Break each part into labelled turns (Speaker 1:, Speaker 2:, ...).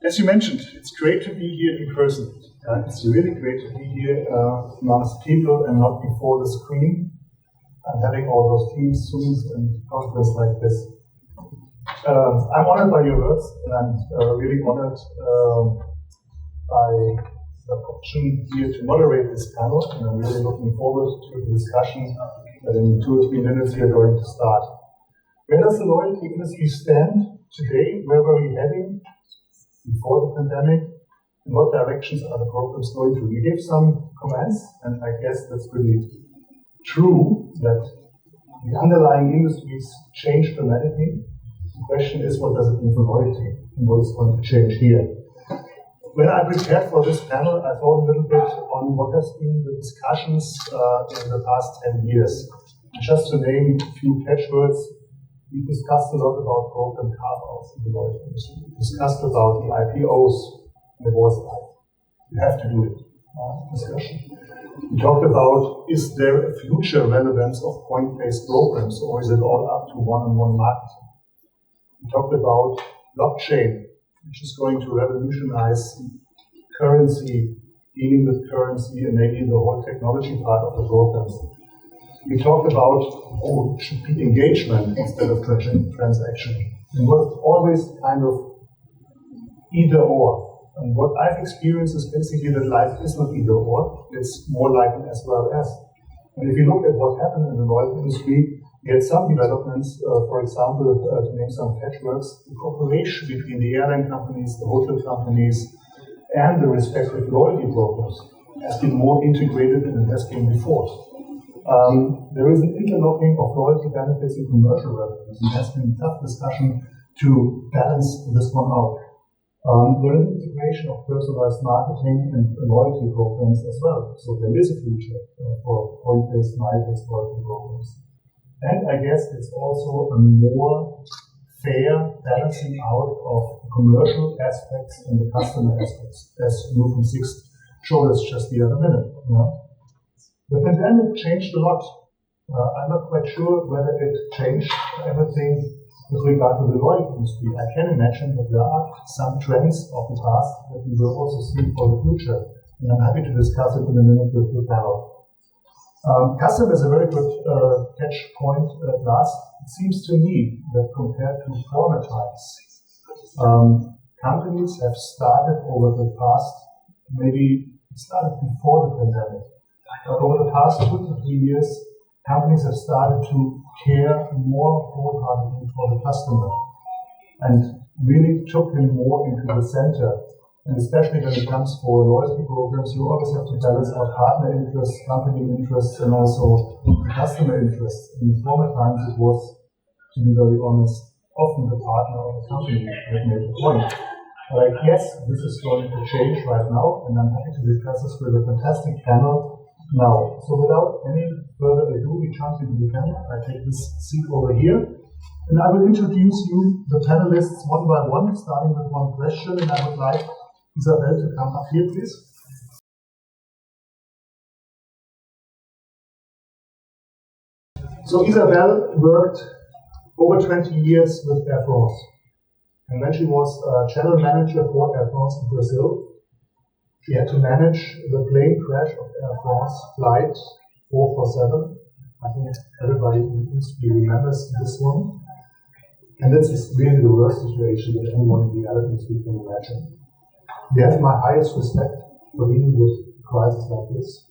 Speaker 1: As you mentioned, it's great to be here in person. It's really great to be here amongst people and not before the screen and having all those Teams, Zooms, and conferences like this. I'm honored by your words, and I'm really honored by the option here to moderate this panel, and I'm really looking forward to the discussion that in 2 or 3 minutes we are going to start. Where does the loyalty industry stand today? Where were we heading before the pandemic? In what directions are the programs going to? We gave some comments, and I guess that's really true that the underlying industries changed dramatically. The question is, what does it mean for loyalty, and what is going to change here? When I prepared for this panel, I thought a little bit on what has been the discussions in the past 10 years. Just to name a few catchwords, we discussed a lot about program carve-outs in the loyalty industry. We discussed about the IPOs, and it was like, you have to do it. Discussion. We talked about, is there a future relevance of point-based programs, or is it all up to one-on-one marketing? We talked about blockchain, which is going to revolutionize currency, dealing with currency, and maybe the whole technology part of the programs. We talked about, it should be engagement instead of transaction. It was always kind of either or. And what I've experienced is basically that life is not either or, it's more like an as well as. And if you look at what happened in the loyalty industry, we had some developments, for example, to name some catchwords, the cooperation between the airline companies, the hotel companies, and the respective loyalty programs has been more integrated than it has been before. There is an interlocking of loyalty benefits and commercial revenues. It has been a tough discussion to balance this one out. There is an integration of personalized marketing and loyalty programs as well. So there is a future for point-based, mile-based loyalty programs. And I guess it's also a more fair balancing out of the commercial aspects and the customer aspects, as you from Sixt showed us just the other minute. The pandemic changed a lot. I'm not quite sure whether it changed everything with regard to the loyalty industry. I can imagine that there are some trends of the past that we will also see for the future. And I'm happy to discuss it in a minute with the panel. Custom is a very good catch point at last. It seems to me that compared to former times, companies have started over the past, maybe it started before the pandemic, but over the past 2 to 3 years, companies have started to care more wholeheartedly for the customer and really took him more into the center. And especially when it comes for loyalty programs, you always have to balance out partner interests, company interests, and also customer interests. In former times, it was, to be very honest, often the partner or the company that made the point. But I guess this is going to change right now, and I'm happy to discuss this with a fantastic panel now. So without any further ado, we jump into the panel. I take this seat over here, and I will introduce you, the panelists, one by one, starting with one question, and I would like Isabelle to come up here, please. So Isabelle worked over 20 years with Air France. And when she was channel manager for Air France in Brazil, she had to manage the plane crash of Air France flight 447. I think everybody in the industry remembers this one. And this is really the worst situation that anyone in the airline industry can imagine. They have my highest respect for dealing with a crisis like this.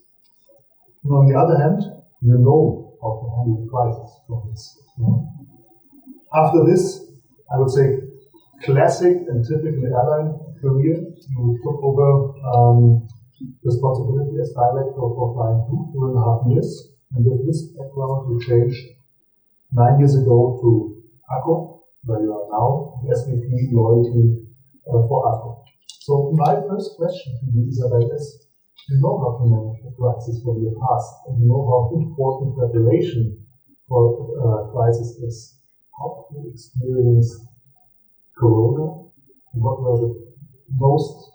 Speaker 1: And on the other hand, you know how to handle the crisis like this. After this, I would say, classic and typical airline career, you took over responsibility as director for Flying 2.5 years. And with this background, you changed 9 years ago to Accor, where you are now the SVP loyalty for Accor. So my first question to you, Isabelle, is, you know how to manage a crisis from your past, and you know how important preparation for a crisis is. How did you experience Corona? And what were the most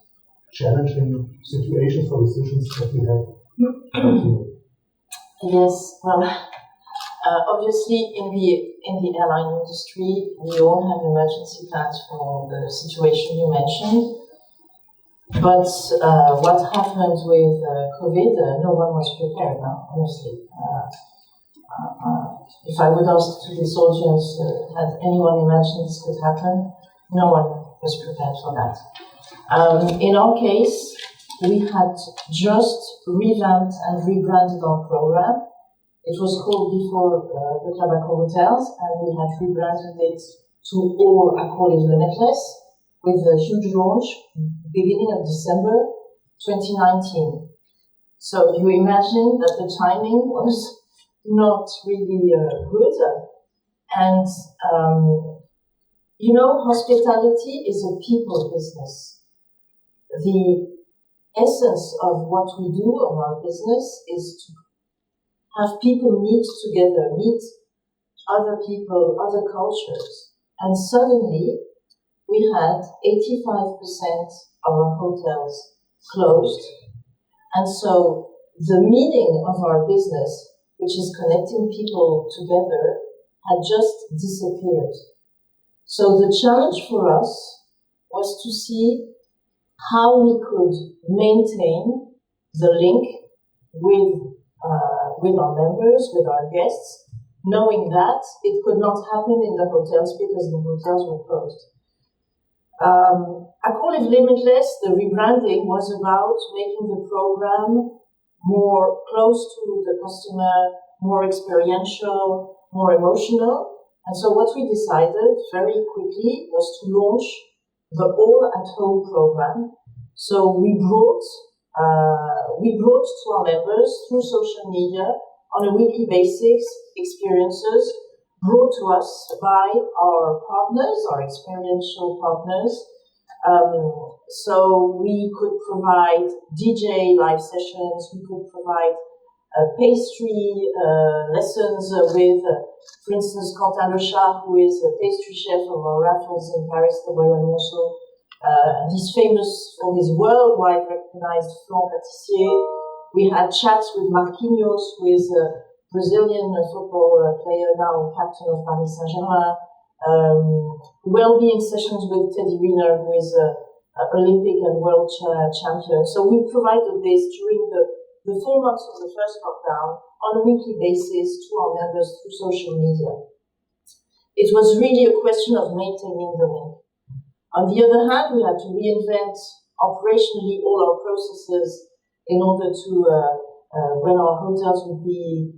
Speaker 1: challenging situations or decisions that you had?
Speaker 2: Yes, well, Obviously, in the airline industry, we all have emergency plans for the situation you mentioned. But what happened with COVID, no one was prepared now, honestly. If I would ask to this audience, had anyone imagined this could happen? No one was prepared for that. In our case, we had just revamped and rebranded our program. It was called before the Club Accor Hotels, and we had rebranded it to all Accor is Limitless, with a huge launch beginning of December 2019. So you imagine that the timing was not really good. And, hospitality is a people business. The essence of what we do of our business is to have people meet together, meet other people, other cultures. And suddenly, we had 85% of our hotels closed. And so the meaning of our business, which is connecting people together, had just disappeared. So the challenge for us was to see how we could maintain the link with our members, with our guests, knowing that it could not happen in the hotels because the hotels were closed. Accor is Limitless, the rebranding was about making the program more close to the customer, more experiential, more emotional. And so what we decided very quickly was to launch the all-at-home program. So we brought to our members through social media on a weekly basis experiences brought to us by our partners, our experiential partners. So we could provide DJ live sessions, we could provide pastry lessons with, for instance, Quentin Lechat, who is a pastry chef of our raffles in Paris, the Royal Morceau. He's famous for his worldwide recognized flan pâtissier. We had chats with Marquinhos, who is a Brazilian football player now, captain of Paris Saint-Germain. Well-being sessions with Teddy Riner, who is an Olympic and world champion. So we provided this during the 4 months of the first lockdown on a weekly basis to our members through social media. It was really a question of maintaining the link. On the other hand, we had to reinvent operationally all our processes in order to, when our hotels would be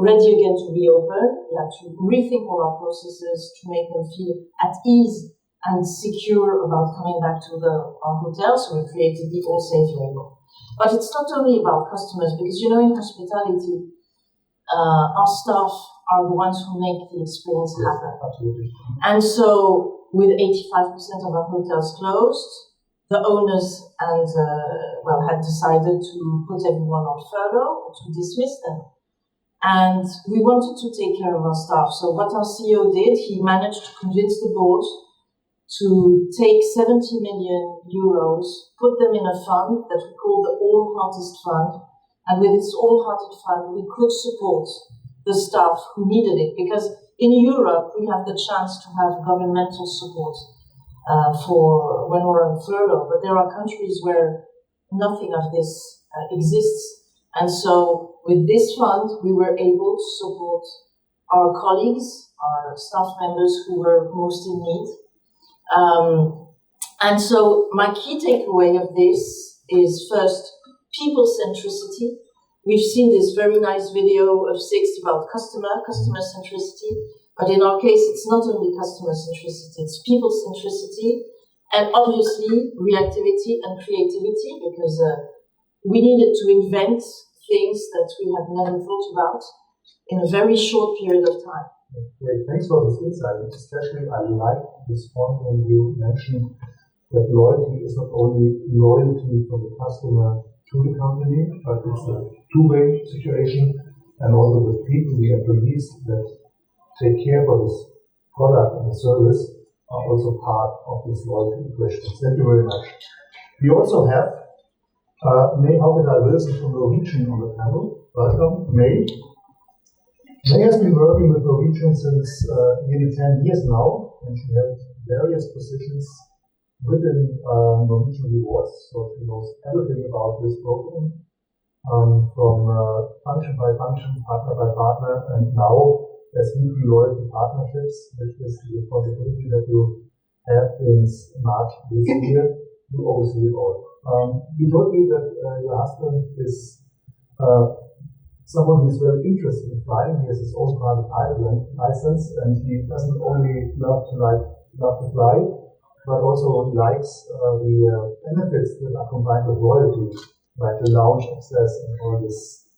Speaker 2: ready again to reopen, we had to rethink all our processes to make them feel at ease and secure about coming back to our hotels. So we created the All Safe label. But it's not only about customers, because in hospitality, our staff are the ones who make the experience happen.
Speaker 1: Absolutely.
Speaker 2: And so, with 85% of our hotels closed, the owners had decided to put everyone on furlough or to dismiss them. And we wanted to take care of our staff. So what our CEO did, he managed to convince the board to take 70 million euros, put them in a fund that we call the All Heartist Fund. And with this All Hearted Fund, we could support the staff who needed it. Because in Europe, we have the chance to have governmental support for when we're on furlough. But there are countries where nothing of this exists. And so with this fund, we were able to support our colleagues, our staff members who were most in need. And so my key takeaway of this is first, people centricity. We've seen this very nice video of Six about customer centricity. But in our case, it's not only customer centricity, it's people centricity. And obviously, reactivity and creativity, because we needed to invent things that we had never thought about in a very short period of time.
Speaker 1: Great, thanks for this insight. Especially, I like this point when you mentioned that loyalty is not only loyalty from the customer to the company, but it's a two-way situation, and also the people, the employees that take care for this product and the service are also part of this loyalty equation. Thank you very much. We also have May Haukedahl from Norwegian on the panel. Welcome, May. May has been working with Norwegian since nearly 10 years now, and she held various positions within Norwegian Rewards, so she knows everything about this program, from function by function, partner by partner, and now as VP Loyalty Partnerships, which is the responsibility that you have since March this year, you oversee it all. You told me that your husband is someone who is very interested in flying. He has his own private pilot license, and he doesn't only love to fly, but also likes the benefits that are combined with loyalty, like the lounge access and all this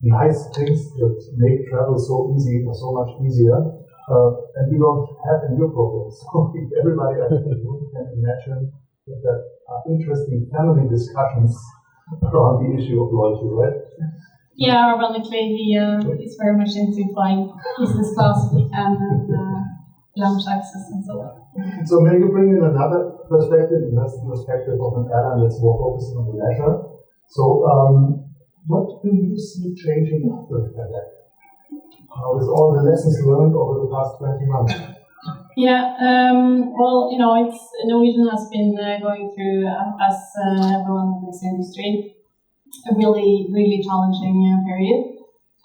Speaker 1: nice things that make travel so easy or so much easier. And we don't have in your program. So everybody I think can imagine that there are interesting family discussions around the issue of loyalty, right?
Speaker 3: Yeah, ironically, he is very much into flying business class and lounge access and so on.
Speaker 1: So may you bring in another perspective, and that's the perspective of an airline that's more focused on the leisure. So what do you see changing after the pandemic? With all the lessons learned over the past 20 months?
Speaker 3: Yeah, well, it's Norwegian has been going through, as everyone in this industry, a really, really challenging period.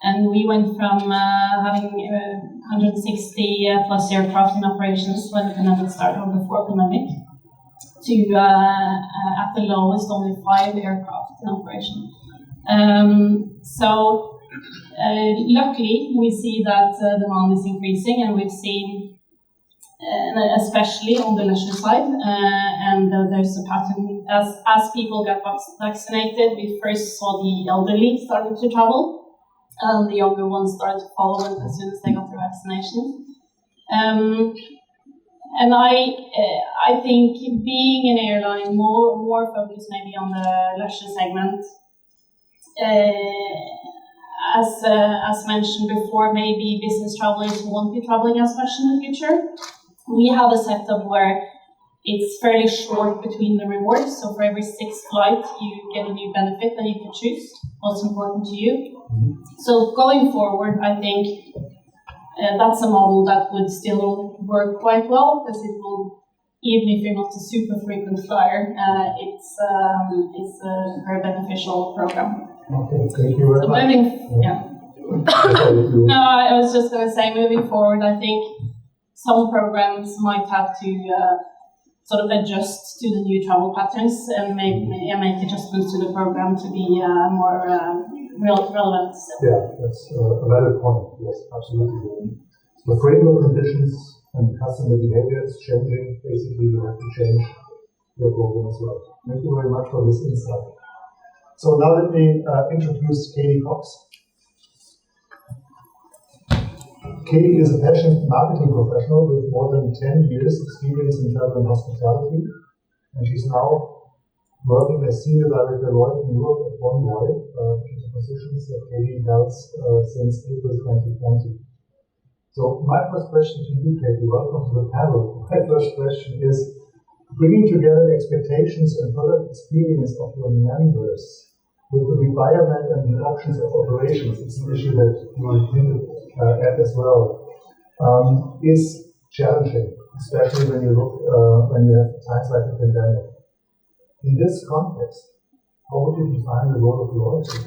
Speaker 3: And we went from having 160 plus aircraft in operations when the pandemic started, or before pandemic, to at the lowest only 5 aircraft in operation. So luckily, we see that demand is increasing, and we've seen, especially on the leisure side, and there's a pattern. As people got vaccinated, we first saw the elderly starting to travel, and the younger ones started to follow as soon as they got their vaccination. And I think being an airline more focused maybe on the leisure segment, as mentioned before, maybe business travelers won't be traveling as much in the future. We have a setup where it's fairly short between the rewards. So for every 6 flights, you get a new benefit that you can choose what's important to you. So going forward, I think that's a model that would still work quite well, because it will, even if you're not a super frequent flyer, it's a very beneficial program.
Speaker 1: Okay, thank you very much.
Speaker 3: No, I was just going to say, moving forward, I think some programs might have to sort of adjust to the new travel patterns and make adjustments to the program to be more relevant.
Speaker 1: Yeah, that's a valid point. Yes, absolutely. The framework conditions and customer behavior is changing. Basically, you have to change your program as well. Thank you very much for this insight. So now let me introduce Katie Cox. Katie is a passionate marketing professional with more than 10 years experience in travel and hospitality, and she's now working as Senior Director Loyalty Europe at Envolved, which is a position that Katie holds since April 2020. So my first question to you, Katie, welcome to the panel. My first question is, bringing together expectations and product experience of your members with the requirement and the options of operations, it's an issue that you hinted at as well, is challenging, especially when you look when you have times like the pandemic. In this context, how would you define the role of loyalty?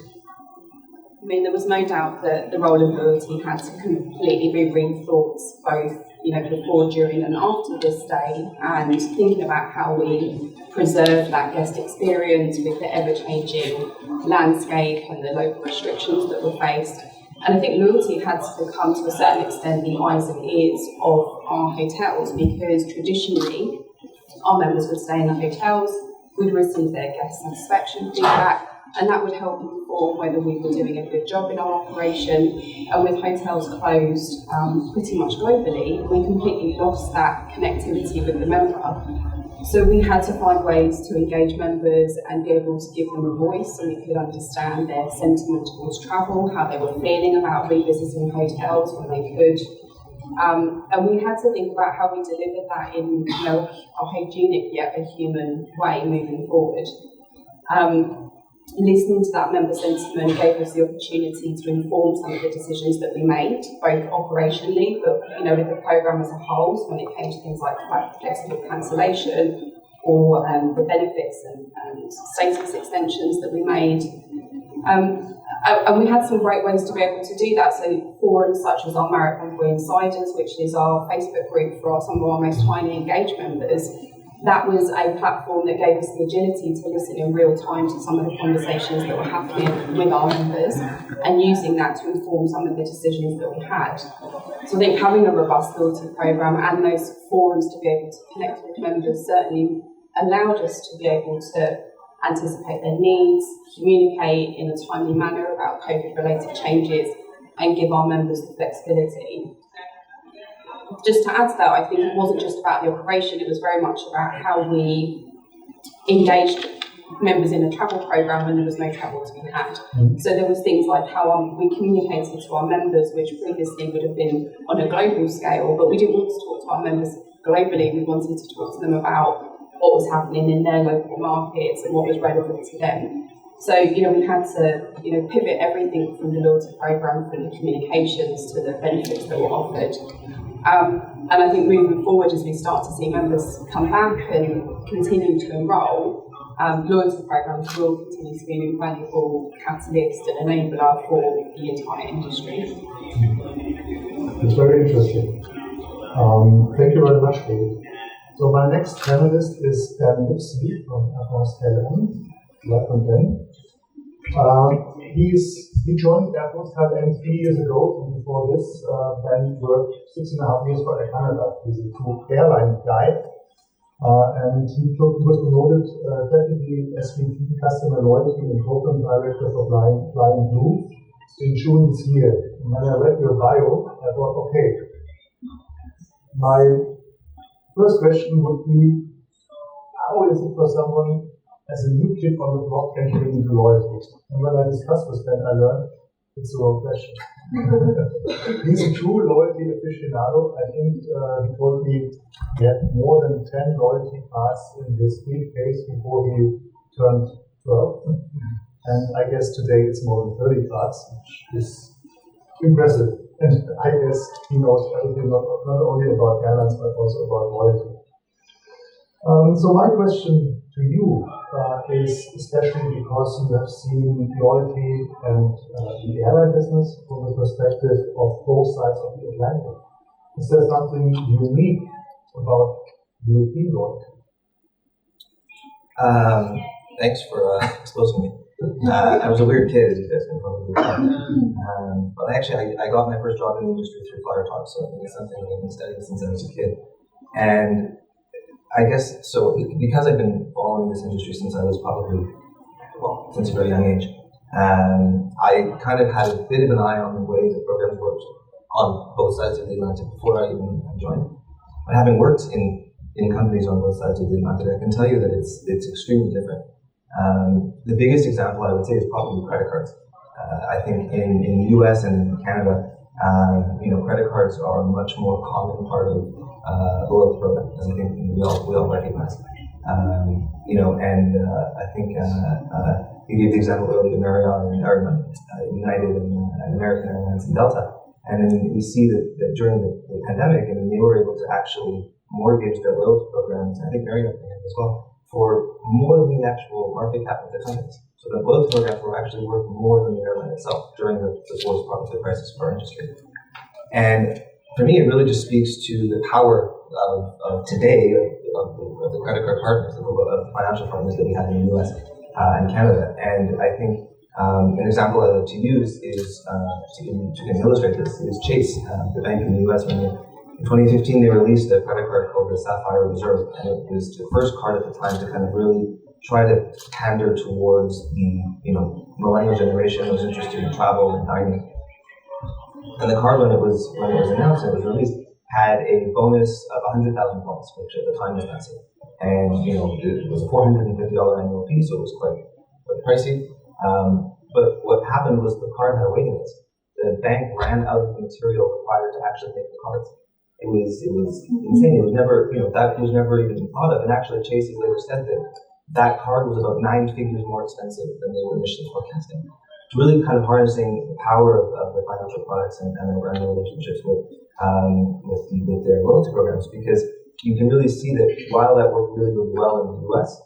Speaker 4: I mean, there was no doubt that the role of loyalty had to completely be rethought, both before, during, and after this day, and thinking about how we preserve that guest experience with the ever-changing landscape and the local restrictions that were faced. And I think loyalty had to become, to a certain extent, the eyes and ears of our hotels, because traditionally our members would stay in the hotels, we'd receive their guest satisfaction feedback, and that would help inform whether we were doing a good job in our operation. And with hotels closed pretty much globally, we completely lost that connectivity with the member. So we had to find ways to engage members and be able to give them a voice, so we could understand their sentiment towards travel, how they were feeling about revisiting hotels when they could. And we had to think about how we delivered that in a hygienic yet a human way moving forward. listening to that member sentiment gave us the opportunity to inform some of the decisions that we made, both operationally, but with the programme as a whole. So when it came to things like flexible cancellation or the benefits and status extensions that we made. And we had some great ways to be able to do that. So forums such as our Marriott Insiders, which is our Facebook group for some of our most highly engaged members, that was a platform that gave us the agility to listen in real time to some of the conversations that were happening with our members and using that to inform some of the decisions that we had. So I think having a robust loyalty programme and those forums to be able to connect with members certainly allowed us to be able to anticipate their needs, communicate in a timely manner about COVID-related changes, and give our members the flexibility. Just to add to that, I think it wasn't just about the operation, it was very much about how we engaged members in a travel programme when there was no travel to be had. So there was things like how we communicated to our members, which previously would have been on a global scale, but we didn't want to talk to our members globally, we wanted to talk to them about what was happening in their local markets and what was relevant to them. So, we had to, pivot everything from the loyalty programme, from the communications to the benefits that were offered. And I think moving forward, as we start to see members come back and continue to enrol, loyalty programmes will continue to be an invaluable catalyst and enabler for the entire industry.
Speaker 1: It's very interesting. Thank you very much, Kate. So my next panelist is Lipsey from France-KLM. Welcome, Ben. He joined Haukedahl 3 years ago, and before this, Ben worked 6.5 years for Air Canada. He's a true airline guy, and he was promoted Deputy SVP Customer Loyalty and Program Director for Flying Blue in June this year. And when I read your bio, I thought, okay, my first question would be, how is it for someone as a new kid on the block entering into loyalty? And when I discussed with Ben, I learned it's the wrong question. He's a true loyalty aficionado. I think he told me he had more than 10 loyalty cards in his briefcase before he turned 12. And I guess today it's more than 30 cards, which is impressive. And I guess he knows everything, not only about airlines, but also about loyalty. So my question to you is, especially because you have seen loyalty and the airline business from the perspective of both sides of the Atlantic, is there something unique about European loyalty?
Speaker 5: Thanks for exposing me. I was a weird kid, as you guys can probably tell. But actually, I got my first job in the industry through Flyer Talk, so I think it's something that I've been studying since I was a kid. And I guess, so because I've been following this industry since I was since a very young age, I kind of had a bit of an eye on the way the programs worked on both sides of the Atlantic before I even joined. But having worked in companies on both sides of the Atlantic, I can tell you that it's extremely different. The biggest example I would say is probably credit cards. I think in the US and Canada, credit cards are a much more common part of the loyalty program, as I think we all recognize. I think you gave the example earlier, Marriott and United and American Airlines and Delta, and then we see that during the pandemic, and they were able to actually mortgage their loyalty programs. I think Marriott as well, for more than the actual market cap of the companies. So the loyalty programs were actually worth more than the airline itself during the worst part of the crisis for our industry. And for me, it really just speaks to the power of today of the credit card partners, of the financial partners that we have in the US and Canada. And I think an example I like to use is, to illustrate this, is Chase, the bank in the US. In 2015, they released a credit card called the Sapphire Reserve, and it was the first card at the time to kind of really try to pander towards the millennial generation that was interested in travel and dining. And the card, when it was announced and it was released, had a bonus of 100,000 points, which at the time was massive. And it was a $450 annual fee, so it was quite pricey. But what happened was the card had a waiting list. The bank ran out of the material required to actually make the cards. It was insane. It was never, that was never even thought of. And actually, Chase has later said that that card was about 9 figures more expensive than they were initially forecasting. It's really kind of harnessing the power of the financial products and their relationships with their loyalty programs, because you can really see that while that worked really, really well in the US,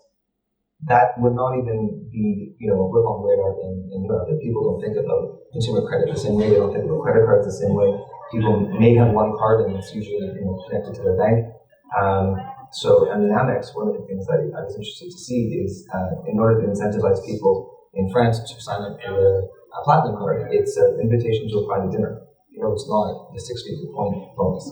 Speaker 5: that would not even be, a blip on the radar in Europe. That people don't think about consumer credit the same way, they don't think about credit cards the same way. People may have one card and it's usually connected to their bank. So, and in Amex, one of the things I was interested to see is in order to incentivize people in France to sign up for a platinum card, it's an invitation to a private dinner. It's not the 6-figure point bonus.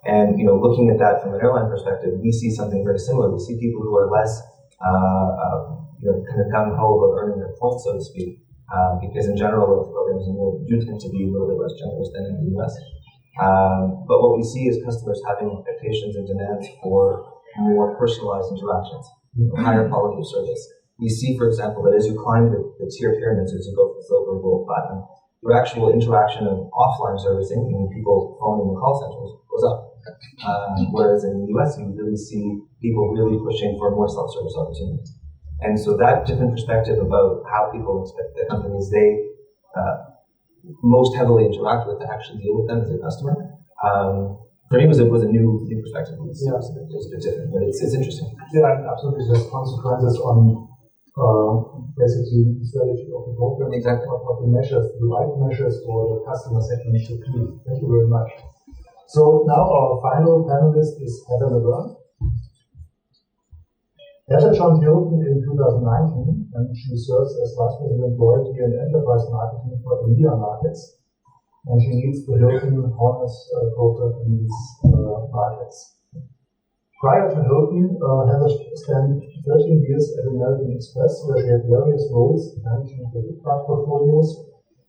Speaker 5: And, looking at that from an airline perspective, we see something very similar. We see people who are less, kind of gung-ho about earning their points, so to speak, because in general, loyalty programs in Europe do tend to be a little bit less generous than in the US. But what we see is customers having expectations and demands for more personalized interactions, higher quality of service. We see, for example, that as you climb the tier pyramids, as you go from silver, gold, platinum, your actual interaction of offline servicing, meaning people phoning the call centers, goes up. Whereas in the US, you really see people really pushing for more self-service opportunities. And so that different perspective about how people expect the companies they most heavily interact with to actually deal with them as a customer, for me, it was a new perspective. It was a bit different, but it's interesting.
Speaker 1: Yeah, and absolutely. There's consequences on basically the strategy of the program.
Speaker 5: Exactly.
Speaker 1: What the measures, the right measures for the customer segment should be. Thank you very much. So now our final panelist is Laverne. Heather joined Hilton in 2019, and she serves as Vice President Loyalty and Enterprise Marketing for EMEA markets. And she leads the Hilton Honors program in these markets. Prior to Hilton, Heather spent 13 years at American Express, where she had various roles managing credit card portfolios,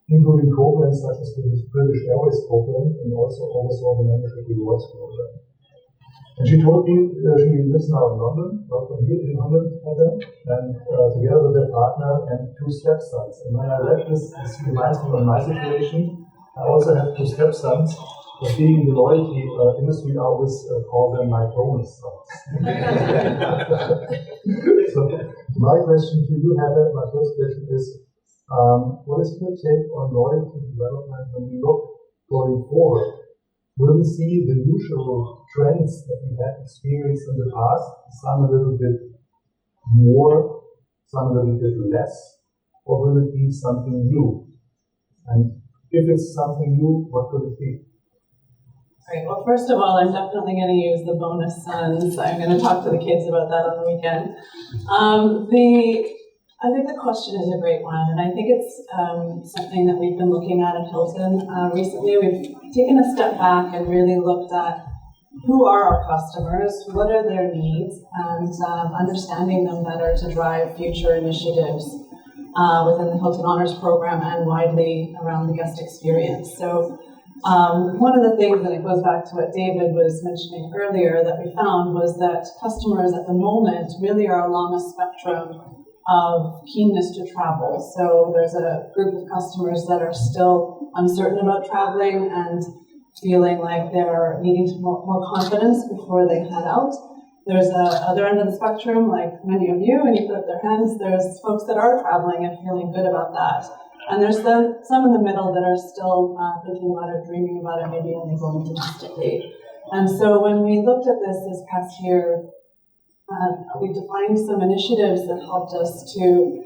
Speaker 1: including programs such as the British Airways program, and also oversaw the membership rewards program. And she told me she lives now in London, welcome here in London, Heather, and together with her partner and 2 stepsons. And when I read this reminds me of my situation. I also have 2 stepsons. But being in the loyalty industry, I always call them my bonus sons. So my question to you, Heather, my first question is, what is your take on loyalty development when we look going forward? Will we see the usual trends that we had experienced in the past, some a little bit more, some a little bit less, or will it be something new? And if it's something new, what could it be?
Speaker 6: Great. Well, first of all, I'm definitely going to use the bonus sons. I'm going to talk to the kids about that on the weekend. I think the question is a great one, and I think it's something that we've been looking at Hilton recently. We've taken a step back and really looked at who are our customers, what are their needs, and understanding them better to drive future initiatives within the Hilton Honors program and widely around the guest experience. So one of the things, and it goes back to what David was mentioning earlier, that we found was that customers at the moment really are along a spectrum of keenness to travel. So there's a group of customers that are still uncertain about traveling and feeling like they're needing more confidence before they head out. There's a other end of the spectrum, like many of you, and you put up their hands, there's folks that are traveling and feeling good about that. And there's then some in the middle that are still thinking about it, dreaming about it, maybe only going domestically. And so when we looked at this past year, we defined some initiatives that helped us to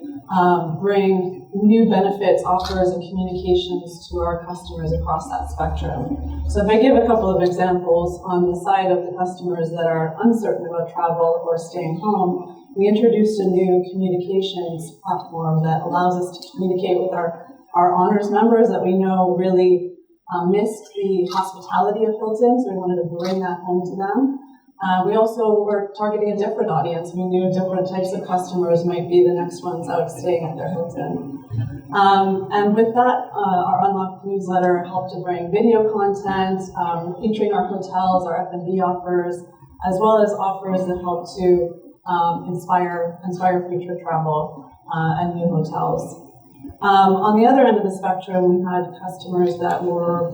Speaker 6: bring new benefits, offers, and communications to our customers across that spectrum. So if I give a couple of examples, on the side of the customers that are uncertain about travel or staying home, we introduced a new communications platform that allows us to communicate with our honors members that we know really missed the hospitality of Hilton, so we wanted to bring that home to them. We also were targeting a different audience. We knew different types of customers might be the next ones out staying at their Hilton. And with that, our Unlocked newsletter helped to bring video content, featuring our hotels, our F&B offers, as well as offers that help to inspire future travel and new hotels. On the other end of the spectrum, we had customers that were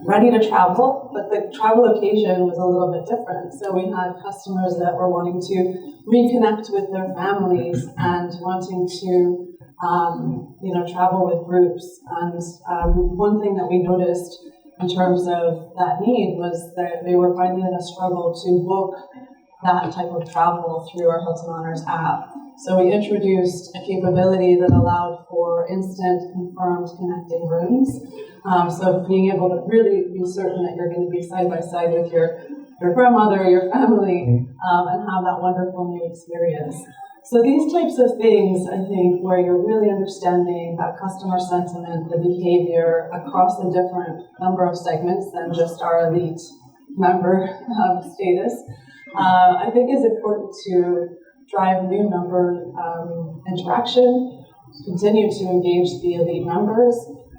Speaker 6: ready to travel, but the travel occasion was a little bit different. So we had customers that were wanting to reconnect with their families and wanting to travel with groups. And one thing that we noticed in terms of that need was that they were finding it a struggle to book that type of travel through our Hilton Honors app. So we introduced a capability that allowed for instant confirmed connecting rooms. So being able to really be certain that you're going to be side by side with your grandmother, your family, and have that wonderful new experience. So these types of things, I think, where you're really understanding that customer sentiment, the behavior across a different number of segments than just our elite member status, I think is important to drive new member interaction, continue to engage the elite members,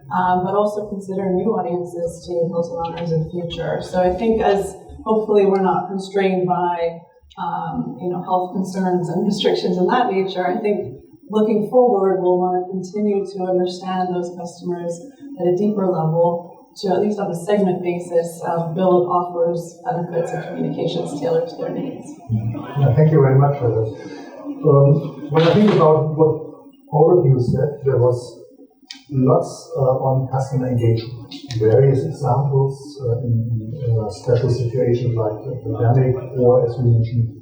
Speaker 6: but also consider new audiences to Hilton Honors in the future. So I think as hopefully we're not constrained by health concerns and restrictions of that nature, I think looking forward, we'll want to continue to understand those customers at a deeper level to, at least on a segment basis, build offers, benefits, and communications tailored to their needs.
Speaker 1: Thank you very much for this. When I think about what all of you said, there was lots on customer engagement. Various examples in special situations like the pandemic, or as we mentioned,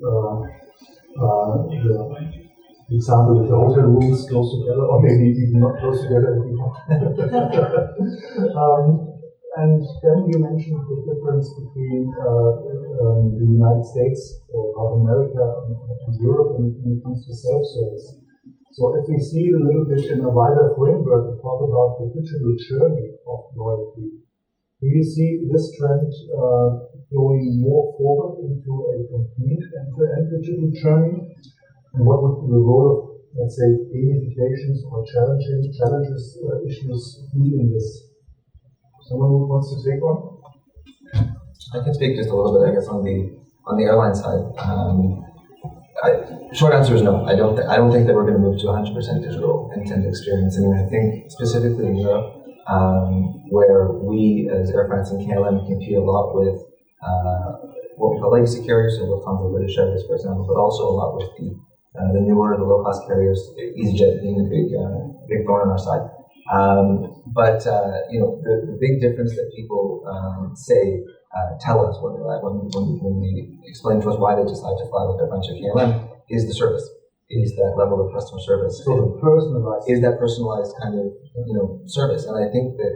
Speaker 1: the example with the hotel rooms close together, or maybe even not close together. And then you mentioned the difference between the United States or North America and Europe when it comes to self-service. So if we see a little bit in a wider framework and talk about the digital journey of loyalty, do you see this trend going more forward into a complete end-to-end digital journey? And what would the role of, let's say, gamifications or challenges, issues be in this? Someone who wants to take one?
Speaker 5: I can speak just a little bit, I guess, on the airline side. Short answer is no. I don't think that we're going to move to 100% digital end-to-end experience. I mean, I think specifically in Europe, where we as Air France and KLM compete a lot with what we call legacy carriers, so Lufthansa, British Airways, for example, but also a lot with the newer, the low-cost carriers, EasyJet being a big thorn on our side. The big difference that people tell us when they explain to us why they decide to fly with Air France or KLM is the service, is that level of customer service.
Speaker 1: So personalized.
Speaker 5: Is that personalized kind of service, and I think that,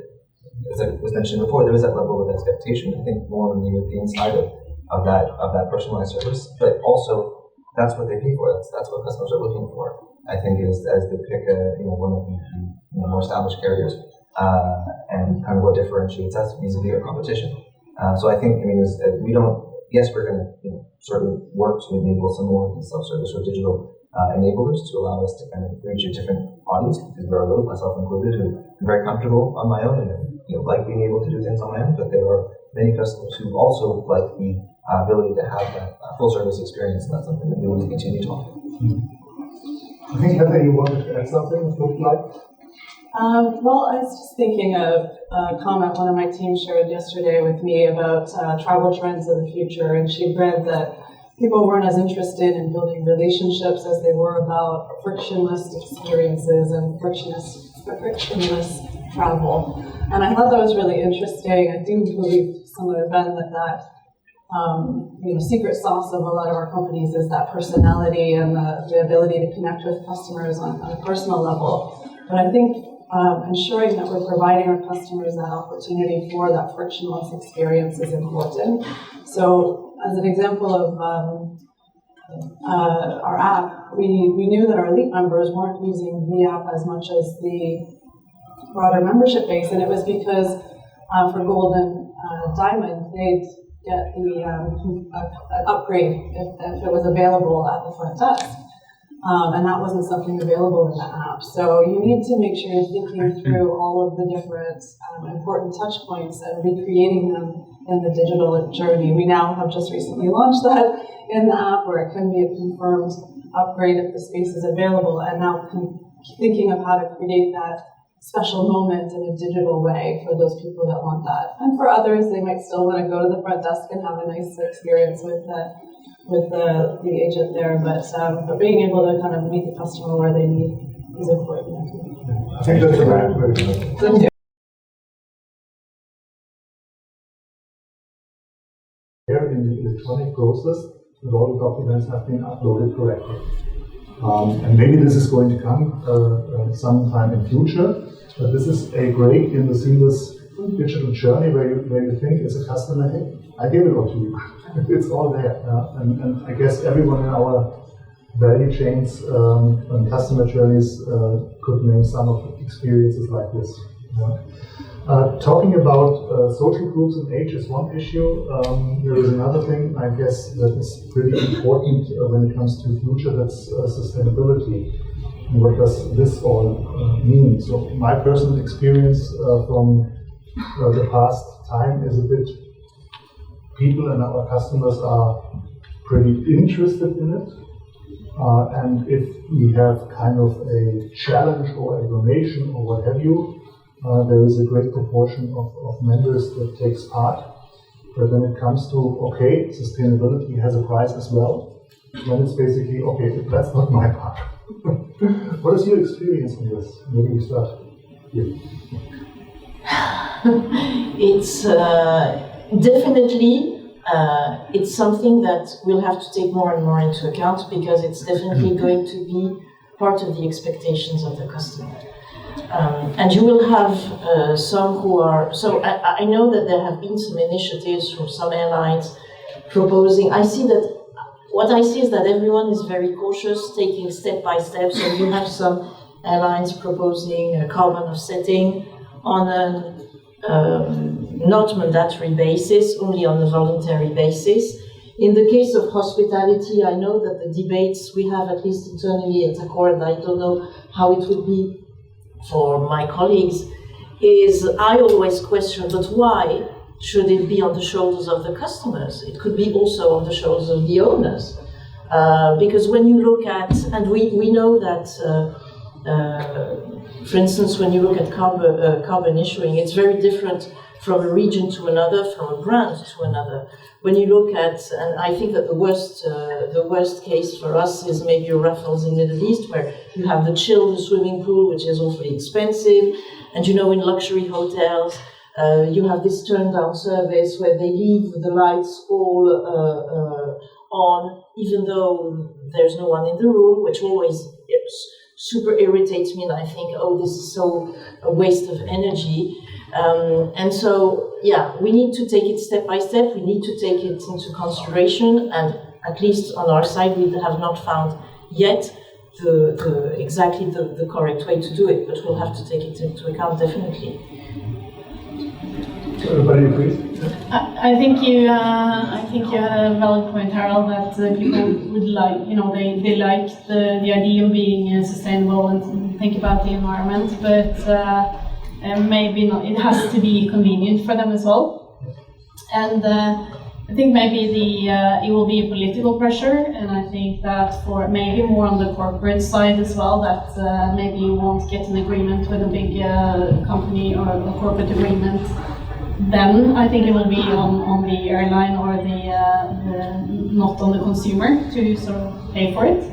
Speaker 5: as I was mentioning before, there is that level of expectation. I think more on the European side of that personalized service, but also that's what they pay for. That's what customers are looking for. I think as they pick one of the more established carriers, and kind of what differentiates us vis-a-vis our competition. So I think, we don't. Yes, we're going to sort of work to enable some more of these self-service or digital enablers to allow us to kind of reach a different audience, because there are those, myself included, who are very comfortable on my own and like being able to do things on my own. But there are many customers who also like the ability to have that full-service experience, and that's something that we want to continue to offer.
Speaker 1: I think, Heather, you wanted to add something? Looked like.
Speaker 6: Well, I was just thinking of a comment one of my team shared yesterday with me about travel trends of the future, and she read that people weren't as interested in building relationships as they were about frictionless experiences and frictionless travel. And I thought that was really interesting. I do believe somewhat have been that secret sauce of a lot of our companies is that personality and the ability to connect with customers on a personal level. But I think ensuring that we're providing our customers that opportunity for that frictionless experience is important. So, as an example of our app, we knew that our elite members weren't using the app as much as the broader membership base, and it was because for Gold and Diamond, they'd get an upgrade if it was available at the front desk. And that wasn't something available in the app. So you need to make sure you're thinking through all of the different important touch points and recreating them in the digital journey. We now have just recently launched that in the app, where it can be a confirmed upgrade if the space is available, and now thinking of how to create that special moment in a digital way for those people that want that. And for others, they might still want to go to the front desk and have a nice experience with the agent there. But being able to kind of meet the customer where they need is important.
Speaker 1: I think that's the right way to go. Here in the electronic process, that all the documents have been uploaded correctly. And maybe this is going to come sometime in future, but this is a break in the seamless digital journey where you think as a customer, hey, I gave it all to you. It's all there. And I guess everyone in our value chains and customer journeys could name some of the experiences like this. Talking about social groups and age is one issue. There is another thing, I guess, that is pretty important when it comes to the future, that's sustainability. And what does this all mean? So my personal experience from the past time is a bit, people and our customers are pretty interested in it. And if we have kind of a challenge or a donation or what have you, there is a great proportion of members that takes part. But when it comes to, okay, sustainability has a price as well, then it's basically, okay, that's not my part. What is your experience on this? Maybe we start here.
Speaker 2: It's definitely it's something that we'll have to take more and more into account, because it's definitely going to be part of the expectations of the customer. And you will have some who are, so I know that there have been some initiatives from some airlines proposing, what I see is that everyone is very cautious, taking step by step. So you have some airlines proposing a carbon offsetting on a not mandatory basis, only on a voluntary basis. In the case of hospitality, I know that the debates we have, at least internally at Accor, and I don't know how it would be for my colleagues, is I always question, but why should it be on the shoulders of the customers? It could be also on the shoulders of the owners. Because when you look at, and we know that, for instance, when you look at carbon issuing, it's very different from a region to another, from a brand to another. When you look at, and I think that the worst case for us is maybe Raffles in the Middle East, where you have the chilled swimming pool, which is awfully expensive, and in luxury hotels, you have this turn-down service where they leave the lights all on, even though there's no one in the room, which always super irritates me, and I think, oh, this is so a waste of energy. And so, yeah, we need to take it step by step. We need to take it into consideration, and at least on our side, we have not found yet exactly the correct way to do it, but we'll have to take it into account, definitely.
Speaker 1: Everybody agrees?
Speaker 3: I think you had a valid point, Harald, that people would like, they like the idea of being sustainable and think about the environment, but maybe not. It has to be convenient for them as well. And I think maybe it will be a political pressure, and I think that for maybe more on the corporate side as well, that maybe you won't get an agreement with a big company or a corporate agreement. Then I think it will be on the airline or the not on the consumer to sort of pay for it.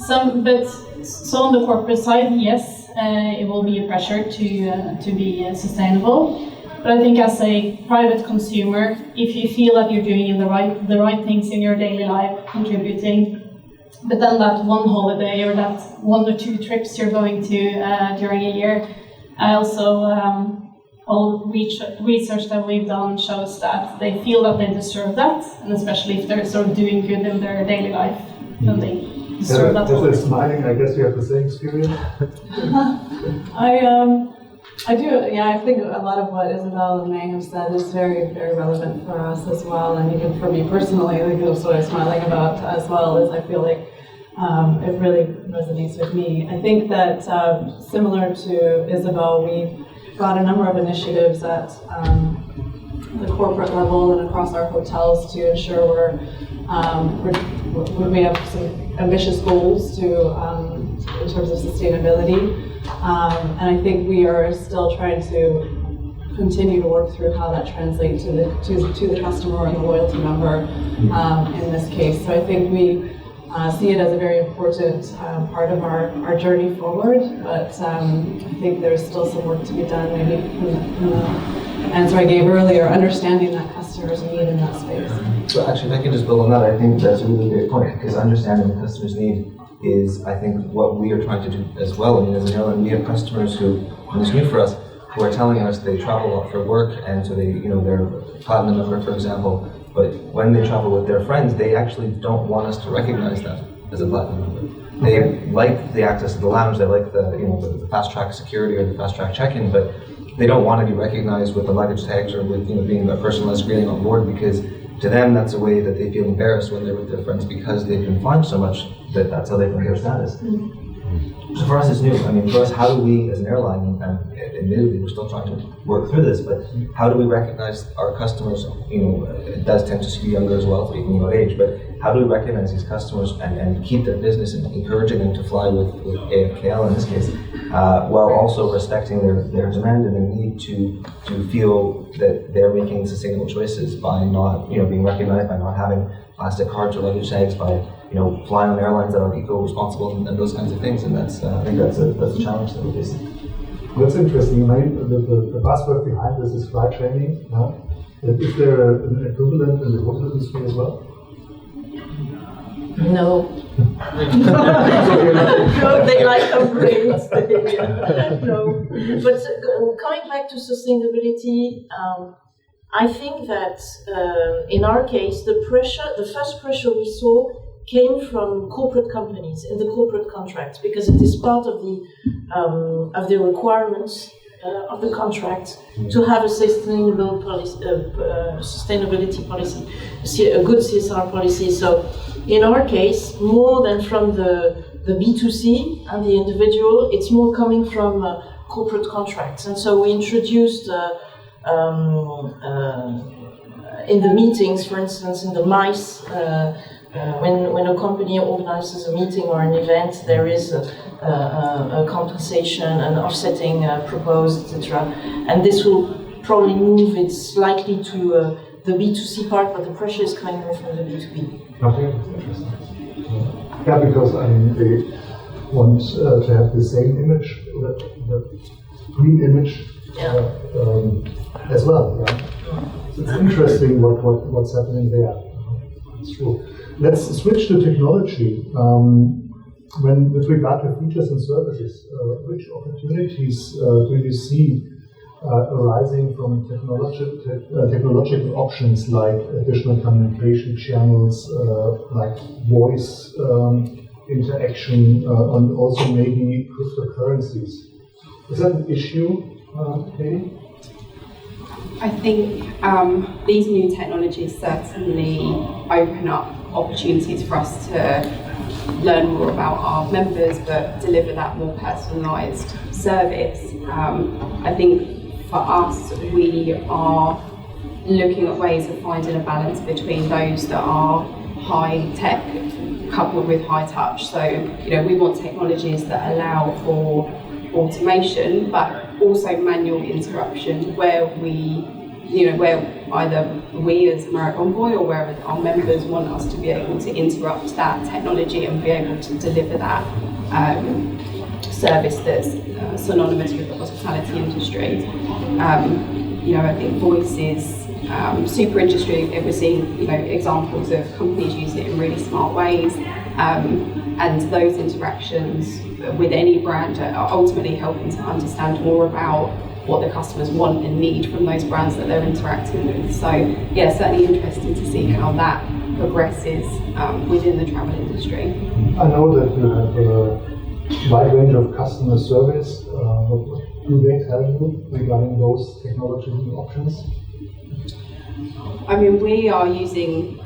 Speaker 3: So on the corporate side, yes, it will be a pressure to be sustainable. But I think as a private consumer, if you feel that you're doing the right things in your daily life, contributing, but then that one holiday or that 1 or 2 trips you're going to during a year, I also. All research that we've done shows that they feel that they deserve that, and especially if they're sort of doing good in their daily life, then they deserve that.
Speaker 1: They're smiling. I guess you have the same experience.
Speaker 6: I do. Yeah, I think a lot of what Isabelle and May have said is very, very relevant for us as well, and even for me personally. I think that's what I'm smiling about as well. Is I feel like it really resonates with me. I think that similar to Isabelle, we got a number of initiatives at the corporate level and across our hotels to ensure we have some ambitious goals in terms of sustainability. And I think we are still trying to continue to work through how that translates to the customer and the loyalty member in this case. So I think we see it as a very important part of our journey forward, but I think there's still some work to be done, maybe from the answer I gave earlier, understanding that customer's need in that space.
Speaker 5: So actually, if I can just build on that, I think that's a really great point, because understanding the customer's need is, I think, what we are trying to do as well. I mean, as an airline, we have customers who, and it's new for us, who are telling us they travel a lot for work, and so they, they're platinum member, for example, but when they travel with their friends, they actually don't want us to recognize them as a platinum member. They like the access to the lounge, they like the fast track security or the fast track check-in, but they don't want to be recognized with the luggage tags or with being a personalized screening on board, because to them that's a way that they feel embarrassed when they're with their friends, because they've been flying so much that that's how they compare status. So for us it's new. I mean, for us, how do we as an airline, and admittedly we're still trying to work through this, but how do we recognize our customers? It does tend to skew younger as well, speaking about age, but how do we recognize these customers and keep their business and encouraging them to fly with AFKL in this case, while also respecting their demand and their need to feel that they're making sustainable choices by not being recognized, by not having plastic cards or luggage tags, by flying on airlines that are eco-responsible and those kinds of things. And that's I think that's a challenge that we're facing.
Speaker 1: That's interesting. The buzzword behind this is flight training. Is there an equivalent in the hotel industry as well?
Speaker 2: No. No, they like upgrades. No. But coming back to sustainability, I think that in our case, the first pressure we saw came from corporate companies in the corporate contracts, because it is part of the requirements of the contract to have a sustainable policy, sustainability policy, a good CSR policy. So in our case, more than from the B2C and the individual, it's more coming from corporate contracts. And so we introduced in the meetings, for instance, in the MICE, when a company organizes a meeting or an event, there is a compensation and offsetting proposed, etc. And this will probably move it slightly to the B2C part, but the pressure is coming more from the B2B.
Speaker 1: Okay, interesting. Yeah, because they want to have the same image, the green image as well. Yeah? So it's interesting what's happening there. It's true. Let's switch to technology. With regard to features and services, which opportunities do you see arising from technological options like additional communication channels, like voice interaction, and also maybe cryptocurrencies? Is that an issue, Katie?
Speaker 4: I think these new technologies certainly open up opportunities for us to learn more about our members, but deliver that more personalised service. I think for us, we are looking at ways of finding a balance between those that are high tech coupled with high touch. So, we want technologies that allow for automation, but also manual interruption where where either we as Marriott Envoy or where our members want us to be able to interrupt that technology and be able to deliver that service that's synonymous with the hospitality industry. I think voice is super interesting. We're seeing examples of companies using it in really smart ways, and those interactions with any brand are ultimately helping to understand more about what the customers want and need from those brands that they're interacting with. So yeah, certainly interesting to see how that progresses within the travel industry.
Speaker 1: I know that you have a wide range of customer service. What do they tell you regarding those technological options?
Speaker 4: I mean, we are using,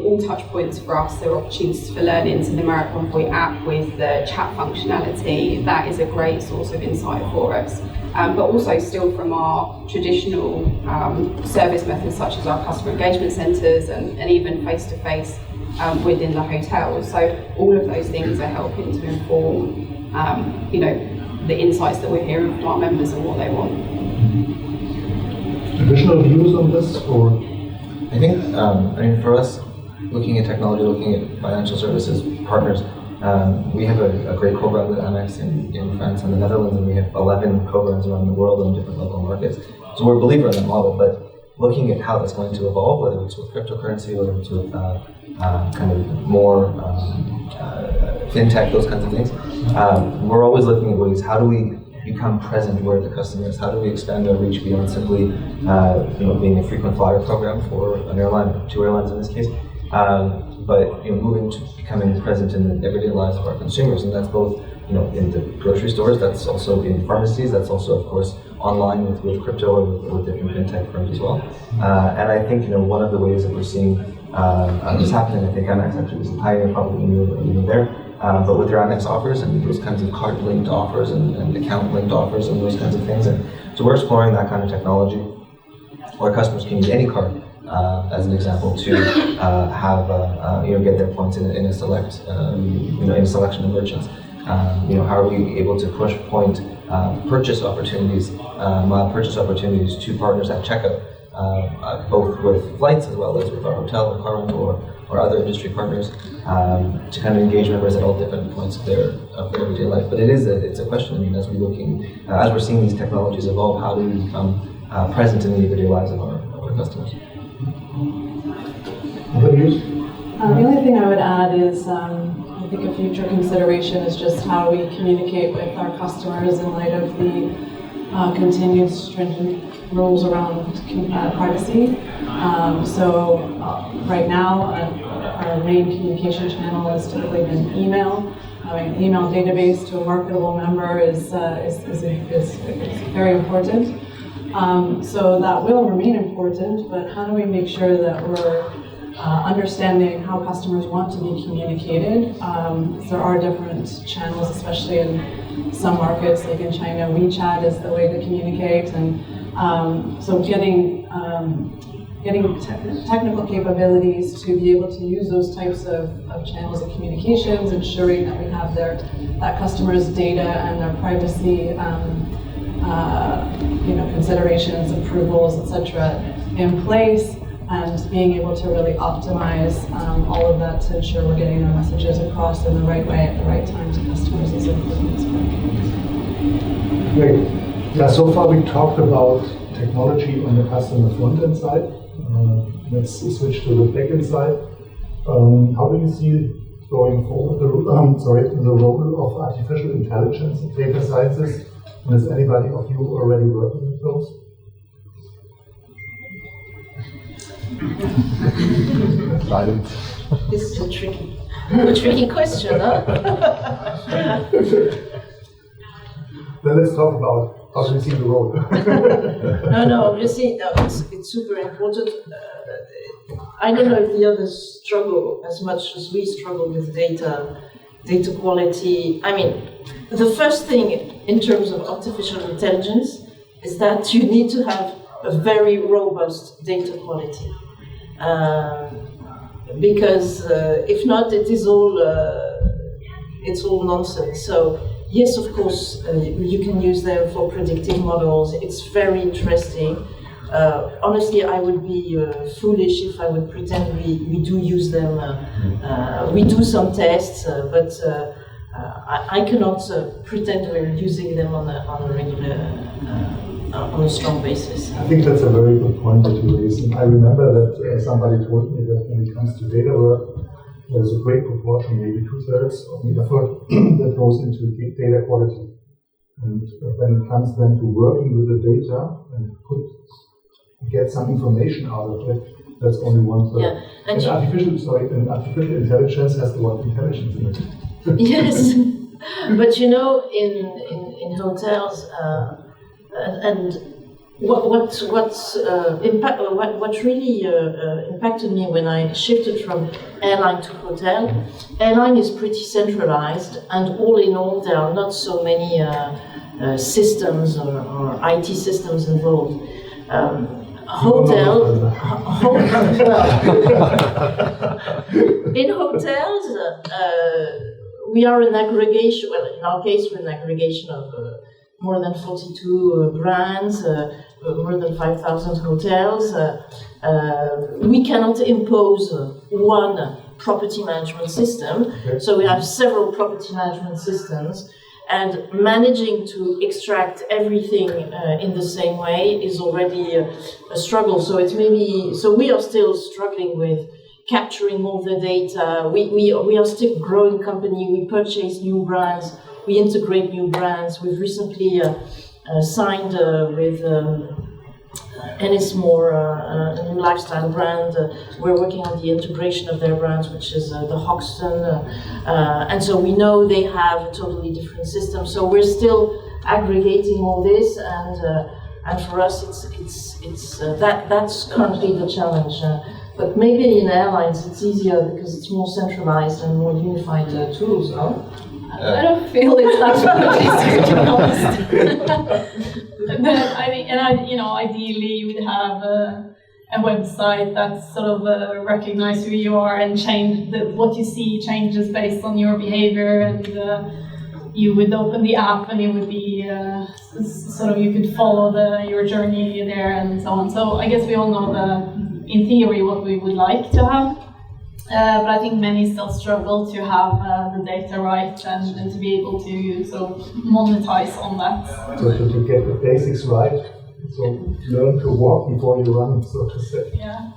Speaker 4: all touch points for us. There are opportunities for learning. So the Marriott Envoy app with the chat functionality, that is a great source of insight for us. But also still from our traditional service methods, such as our customer engagement centres and even face-to-face within the hotels. So all of those things are helping to inform the insights that we're hearing from our members and what they want.
Speaker 1: Additional views on this, or?
Speaker 5: I think, for us, looking at technology, looking at financial services partners, we have a great co-brand with Amex in France and the Netherlands, and we have 11 co-brands around the world in different local markets. So we're a believer in that model, but looking at how that's going to evolve, whether it's with cryptocurrency, whether it's with kind of more fintech, those kinds of things, we're always looking at ways, how do we become present where the customer is? How do we expand our reach beyond simply being a frequent flyer program for an airline, or 2 airlines in this case, but moving to becoming present in the everyday lives of our consumers, and that's both in the grocery stores, that's also in pharmacies, that's also of course online with crypto or with different fintech firms as well. And I think one of the ways that we're seeing this happening, I think Amex actually was a pioneer, probably when you were there, but with their Amex offers and those kinds of card-linked offers and account-linked offers and those kinds of things. And so we're exploring that kind of technology where customers can use any card, as an example, to get their points in a select in a selection of merchants. How are we able to push point purchase opportunities, mild purchase opportunities to partners at checkout, both with flights as well as with our hotel or car rental or other industry partners, to kind of engage members at all different points of their everyday life. But it's a question. As we're seeing these technologies evolve, how do we become present in the everyday lives of our customers?
Speaker 1: Other views?
Speaker 6: The only thing I would add is I think a future consideration is just how we communicate with our customers in light of the continued stringent rules around privacy. Right now, our main communication channel has typically been email. Having an email database to a marketable member is very important. So that will remain important, but how do we make sure that we're understanding how customers want to be communicated? There are different channels, especially in some markets, like in China, WeChat is the way to communicate, and so getting technical capabilities to be able to use those types of channels of communications, ensuring that we have that customer's data and their privacy considerations, approvals, etc. in place, and being able to really optimize all of that to ensure we're getting our messages across in the right way at the right time to customers is important as well.
Speaker 1: Great. Yeah, so far we talked about technology on the customer front-end side. Let's switch to the back-end side. How do you see going forward the role of artificial intelligence and data sciences? And is anybody of you already working with those?
Speaker 7: Silence.
Speaker 2: This is a tricky question, huh?
Speaker 1: Then let's talk about how do you see the role.
Speaker 2: No, obviously, it's super important. I don't know if the others struggle as much as we struggle with data quality. I mean, the first thing in terms of artificial intelligence is that you need to have a very robust data quality. Because if not, it's all nonsense. So yes, of course, you can use them for predictive models. It's very interesting. Honestly, I would be foolish if I would pretend we do use them. We do some tests, but I cannot pretend we're using them on a regular, on a strong basis.
Speaker 1: I think that's a very good point that you raised. And I remember that somebody told me that when it comes to data work, there's a great proportion, maybe 2/3 of the effort that goes into data quality. And when it comes then to working with the data and get some information out of it, that's only 1/3.
Speaker 2: Yeah.
Speaker 1: And artificial intelligence has the word intelligence in it.
Speaker 2: Yes, but in hotels, and what really impacted me when I shifted from airline to hotel, airline is pretty centralized, and all in all, there are not so many systems or IT systems involved. In hotels, we are an aggregation, well, in our case, we're an aggregation of more than 42 brands, more than 5,000 hotels. We cannot impose one property management system, so we have several property management systems, and managing to extract everything in the same way is already a struggle. So we are still struggling with capturing all the data. We are still a growing company. We purchase new brands. We integrate new brands. We've recently signed with Ennismore, a new lifestyle brand. We're working on the integration of their brands, which is the Haukedahl. And so we know they have a totally different system. So we're still aggregating all this, and for us, that's currently the challenge. But maybe in airlines it's easier because it's more centralized and more unified tools, no?
Speaker 3: I don't feel it's that easy, to be honest. But I mean, ideally you would have a website that sort of recognizes who you are and what you see changes based on your behavior, and you would open the app and it would be you could follow your journey there and so on. So I guess we all know in theory what we would like to have. But I think many still struggle to have the data right and to be able to sort of monetize on that.
Speaker 1: So to get the basics right, so learn to walk before you run, so to say.
Speaker 3: Yeah.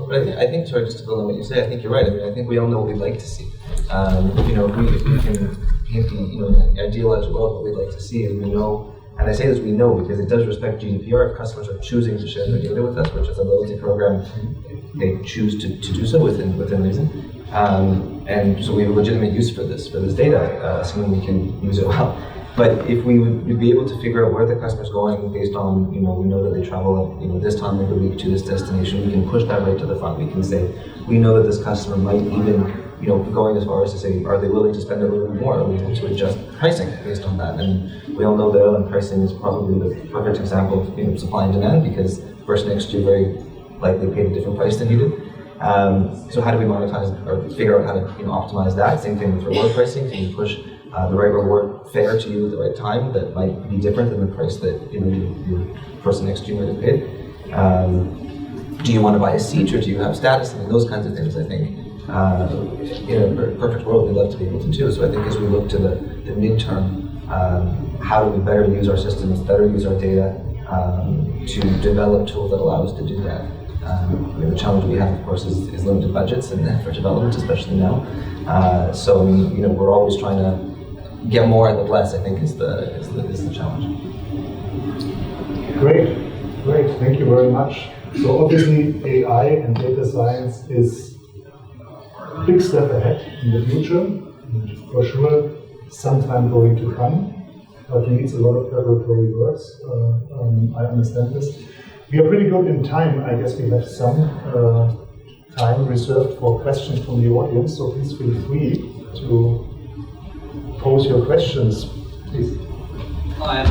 Speaker 5: But I think, sorry, just to build on what you say, I think you're right. I mean, I think we all know what we'd like to see. If we can paint the idealized world, what we'd like to see is we know. And I say this, we know, because it does respect GDPR. If customers are choosing to share their data with us, which is a loyalty program, they choose to do so within reason. And so we have a legitimate use for this data, assuming we can use it well. But if we would be able to figure out where the customer's going based on, we know that they travel, this time of the week to this destination, we can push that right to the front. We can say, we know that this customer might even, going as far as to say, are they willing to spend a little bit more? Are we able to adjust pricing based on that? And we all know that airline pricing is probably the perfect example of supply and demand, because the person next to you very likely paid a different price than you did. So how do we monetize or figure out how to optimize that? Same thing with reward pricing. Can you push the right reward fare to you at the right time that might be different than the price that your person next to you might have paid? Do you want to buy a seat, or do you have status? I mean, those kinds of things, I think, in a perfect world, we'd love to be able to do. So I think as we look to the midterm, how do we better use our systems, better use our data to develop tools that allow us to do that? The challenge we have, of course, is limited budgets and for development, especially now. So we're always trying to get more with less, I think, is the challenge.
Speaker 1: Great, thank you very much. So obviously AI and data science is a big step ahead in the future, and for sure some time going to come, but needs a lot of preparatory works. I understand this. We are pretty good in time. I guess we have some time reserved for questions from the audience, so please feel free to pose your questions. Please.
Speaker 8: Hi,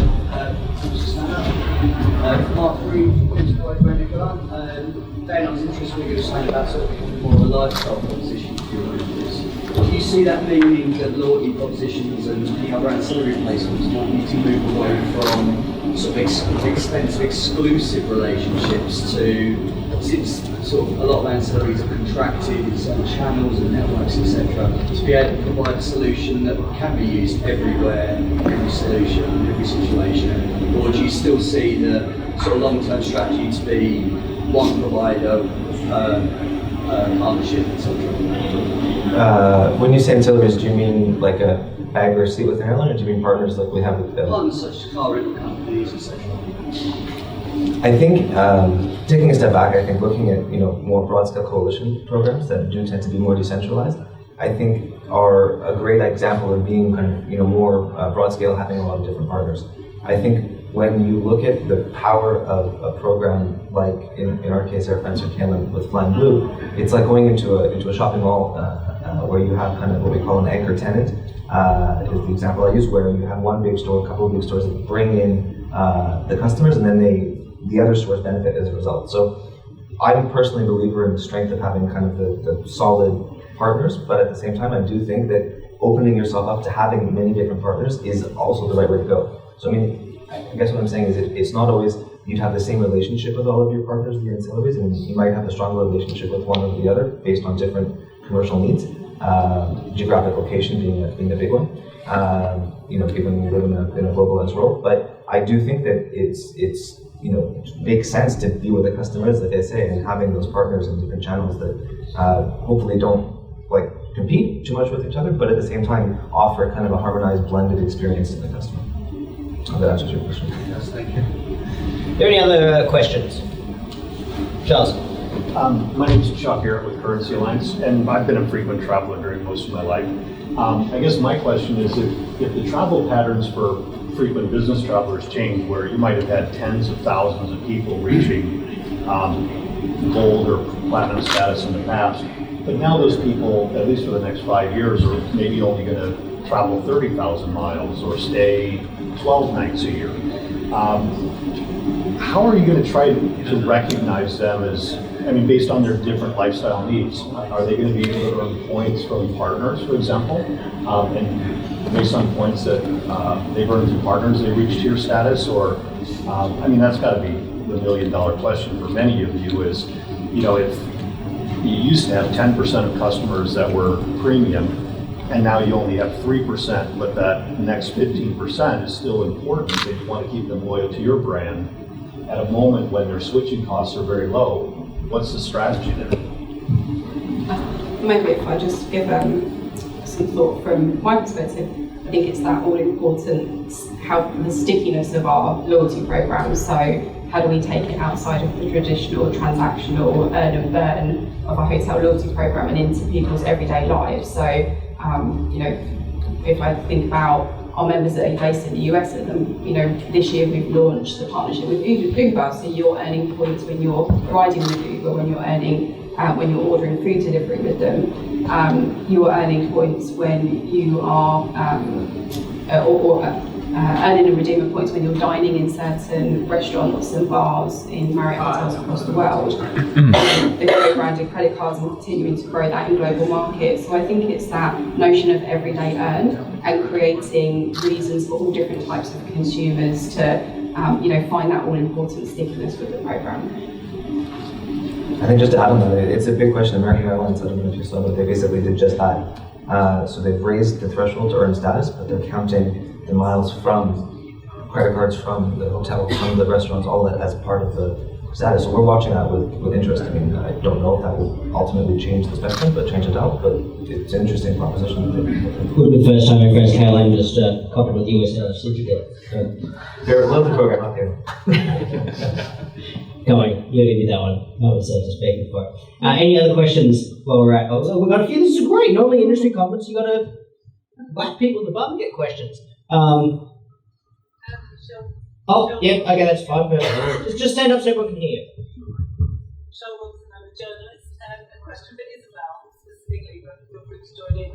Speaker 8: I'm Mark Green from Haukedahl. Dan, I was interested in what you were saying about sort of more of a lifestyle proposition for your members. Do you see that meaning that loyalty propositions and the other ancillary placements might need to move away from sort of expensive exclusive relationships to, since sort of a lot of ancillaries are contracted in certain channels and networks, etc., to be able to provide a solution that can be used everywhere, every solution, every situation? Or do you still see the sort of long-term strategy to be one provider, partnership, etc.?
Speaker 5: When you say ancillaries, do you mean like a bag or a seat with an airline, or do you mean partners like we have with them?
Speaker 8: Partners such as car rental companies, etc.
Speaker 5: I think taking a step back, I think looking at more broad-scale coalition programs that do tend to be more decentralized, I think are a great example of being kind of more broad-scale, having a lot of different partners. I think when you look at the power of a program like in our case, Air France-KLM with Flying Blue, it's like going into a shopping mall where you have kind of what we call an anchor tenant. Is the example I use, where you have one big store, a couple of big stores that bring in the customers, and then the other stores benefit as a result. So I'm personally a believer in the strength of having kind of the solid partners, but at the same time I do think that opening yourself up to having many different partners is also the right way to go. So I mean, I guess what I'm saying is it's not always you'd have the same relationship with all of your partners, the ancillaries, and you might have a stronger relationship with one or the other based on different commercial needs. Geographic location being a big one. Given we live in a globalized world, but I do think that it's makes sense to be with the customers, like I say, and having those partners in different channels that hopefully don't compete too much with each other, but at the same time offer kind of a harmonized, blended experience to the customer. Hope that answers your question.
Speaker 8: Yes, thank you.
Speaker 9: Are there any other questions? Charles.
Speaker 10: My name is Chuck Garrett with Currency Alliance, and I've been a frequent traveler during most of my life. I guess my question is if the travel patterns for frequent business travelers change, where you might have had tens of thousands of people reaching gold or platinum status in the past, but now those people, at least for the next 5 years, are maybe only going to travel 30,000 miles or stay 12 nights a year. How are you going to try to recognize them as, based on their different lifestyle needs? Are they going to be able to earn points from partners, for example? And based on points that they've earned through partners, they reach tier status? Or, that's got to be the $1 million question for many of you is, if you used to have 10% of customers that were premium, and now you only have 3%, but that next 15% is still important, and you want to keep them loyal to your brand at a moment when their switching costs are very low. What's the strategy there?
Speaker 4: Maybe if I just give some thought from my perspective, I think it's that all important, how the stickiness of our loyalty programs. So how do we take it outside of the traditional transactional earn and burn of a hotel loyalty program and into people's everyday lives? So, if I think about our members that are based in the US, this year we've launched the partnership with Uber, so you're earning points when you're riding with Uber, when you're ordering food delivery with them, you're earning points when you are, earning and redeeming points when you're dining in certain restaurants and bars in Marriott hotels across the world. The co-branded credit cards and continuing to grow that in global markets. So I think it's that notion of everyday earn and creating reasons for all different types of consumers to find that all important stickiness with the program.
Speaker 5: I think just to add on that, it's a big question. American Airlines, I don't know if you saw, but they basically did just that. So they've raised the threshold to earn status, but they're counting the miles from credit cards, from the hotel, from the restaurants, all that as part of the status. So we're watching that with interest. I don't know if that will ultimately change the spectrum, but change it out. But it's an interesting proposition.
Speaker 9: Would be the first time France-KLM just coupled with US Airlines Syndicate.
Speaker 5: They're a loyalty program, not they?
Speaker 9: Come on, you give me that one. I was just begging for it. Any other questions while we're at? Oh, we've got a few. This is great. Normally, industry conference, you got to whack people at the bum and get questions. Yeah, okay, that's fine. Just stand up so everyone can hear you.
Speaker 11: I'm a journalist, and a question for Isabelle, specifically when Bruce joined in.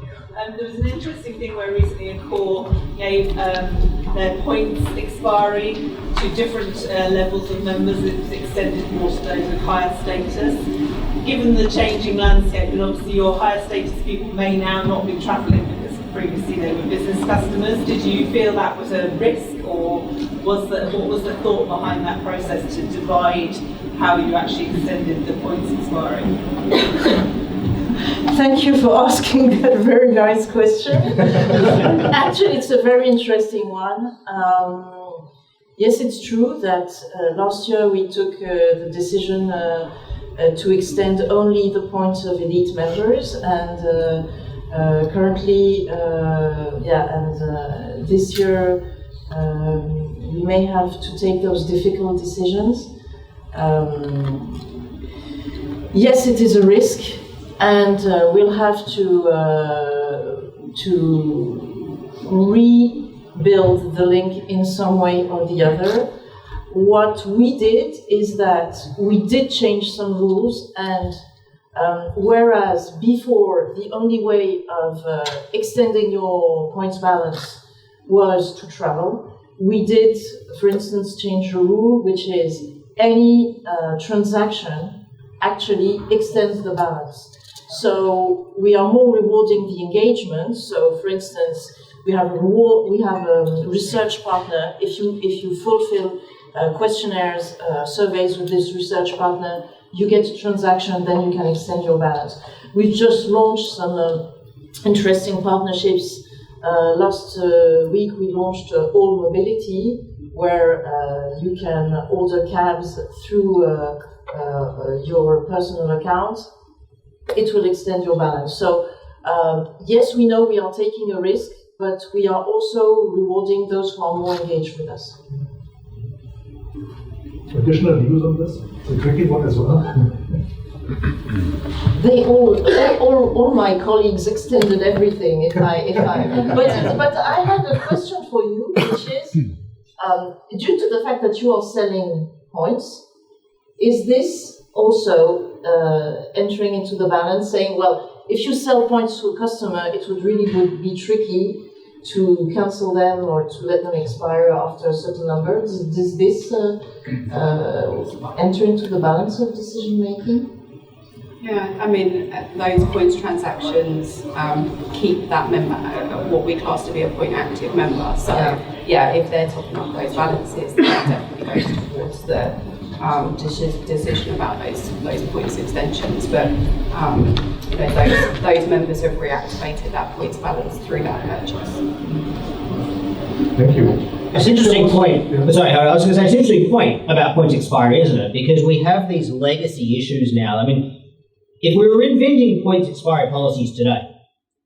Speaker 11: There was an interesting thing where recently Accor gave their points expiry to different levels of members. It was extended more to those with higher status. Given the changing landscape, and obviously your higher status people may now not be travelling because previously they were business customers, did you feel that was a risk, or what was the thought behind that process to divide how you actually extended the points expiry?
Speaker 2: Thank you for asking that very nice question. Actually, it's a very interesting one. Yes, it's true that last year we took the decision to extend only the points of elite members, and currently, this year we may have to take those difficult decisions. Yes, it is a risk, and we'll have to rebuild the link in some way or the other. What we did is that we did change some rules, and whereas before the only way of extending your points balance was to travel, we did, for instance, change a rule which is any transaction actually extends the balance. So we are more rewarding the engagement. So, for instance, we have a research partner. If you fulfill questionnaires, surveys with this research partner, you get a transaction, then you can extend your balance. We've just launched some interesting partnerships. Last week we launched All Mobility, where you can order cabs through your personal account. It will extend your balance. So yes, we know we are taking a risk, but we are also rewarding those who are more engaged with us.
Speaker 1: Additional views on this? It's a tricky one as well.
Speaker 2: All my colleagues extended everything. But I had a question for you, which is, due to the fact that you are selling points, is this also entering into the balance, saying, well, if you sell points to a customer, it would be tricky to cancel them or to let them expire after a certain number? Does this enter into the balance of decision making?
Speaker 4: Yeah, I mean, those points transactions keep that member what we class to be a point active member. So, yeah, if they're topping up those balances, that definitely goes towards the decision about those points extensions. But those members have reactivated that points balance through that purchase.
Speaker 1: Thank you.
Speaker 9: It's an interesting point. Sorry, I was going to say it's an interesting point about points expiry, isn't it? Because we have these legacy issues now. I mean, if we were inventing points expiry policies today,